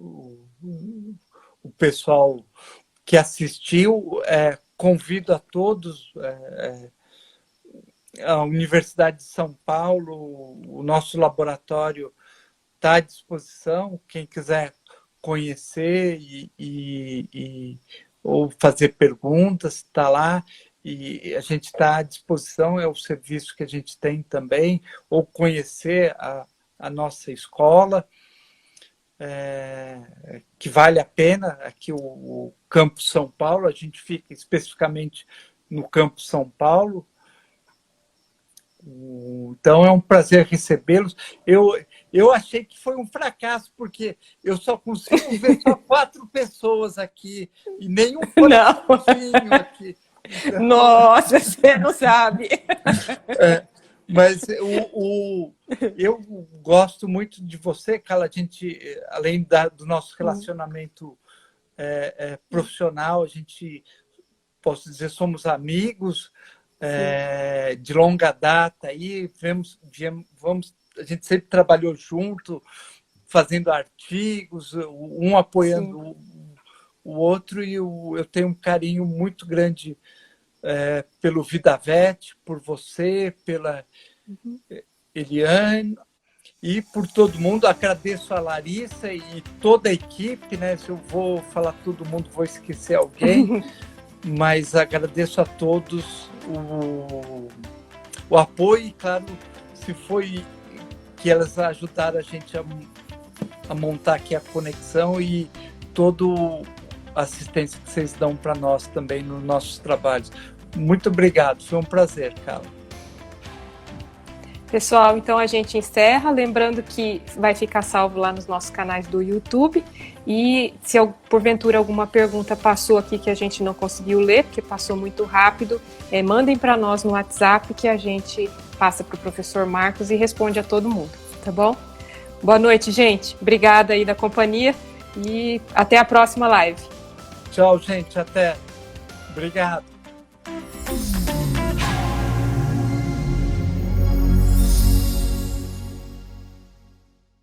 o pessoal que assistiu. Convido a todos, a Universidade de São Paulo, o nosso laboratório está à disposição, quem quiser conhecer ou fazer perguntas, está lá, e a gente está à disposição, é o serviço que a gente tem também, ou conhecer a nossa escola, que vale a pena, aqui o Campus São Paulo, a gente fica especificamente no Campus São Paulo. Então, é um prazer recebê-los. Eu achei que foi um fracasso, porque eu só consigo ver só 4 pessoas aqui, e nenhum coraçãozinho aqui. Então... Nossa, você não sabe. Mas eu gosto muito de você, Carla. A gente, além do nosso relacionamento profissional, a gente, posso dizer, somos amigos de longa data. Aí a gente sempre trabalhou junto, fazendo artigos, um apoiando o outro, e eu tenho um carinho muito grande pelo Vida Vet, por você, pela Eliane e por todo mundo. Agradeço a Larissa e toda a equipe, né? Se eu vou falar todo mundo, vou esquecer alguém, mas agradeço a todos o apoio, e claro, se foi que elas ajudaram a gente a montar aqui a conexão e toda a assistência que vocês dão para nós também nos nossos trabalhos. Muito obrigado, foi um prazer, Carla. Pessoal, então a gente encerra, lembrando que vai ficar salvo lá nos nossos canais do YouTube, e se porventura alguma pergunta passou aqui que a gente não conseguiu ler, porque passou muito rápido, mandem para nós no WhatsApp que a gente passa para o professor Marcos e responde a todo mundo, tá bom? Boa noite, gente. Obrigada aí da companhia e até a próxima live. Tchau, gente. Até. Obrigado.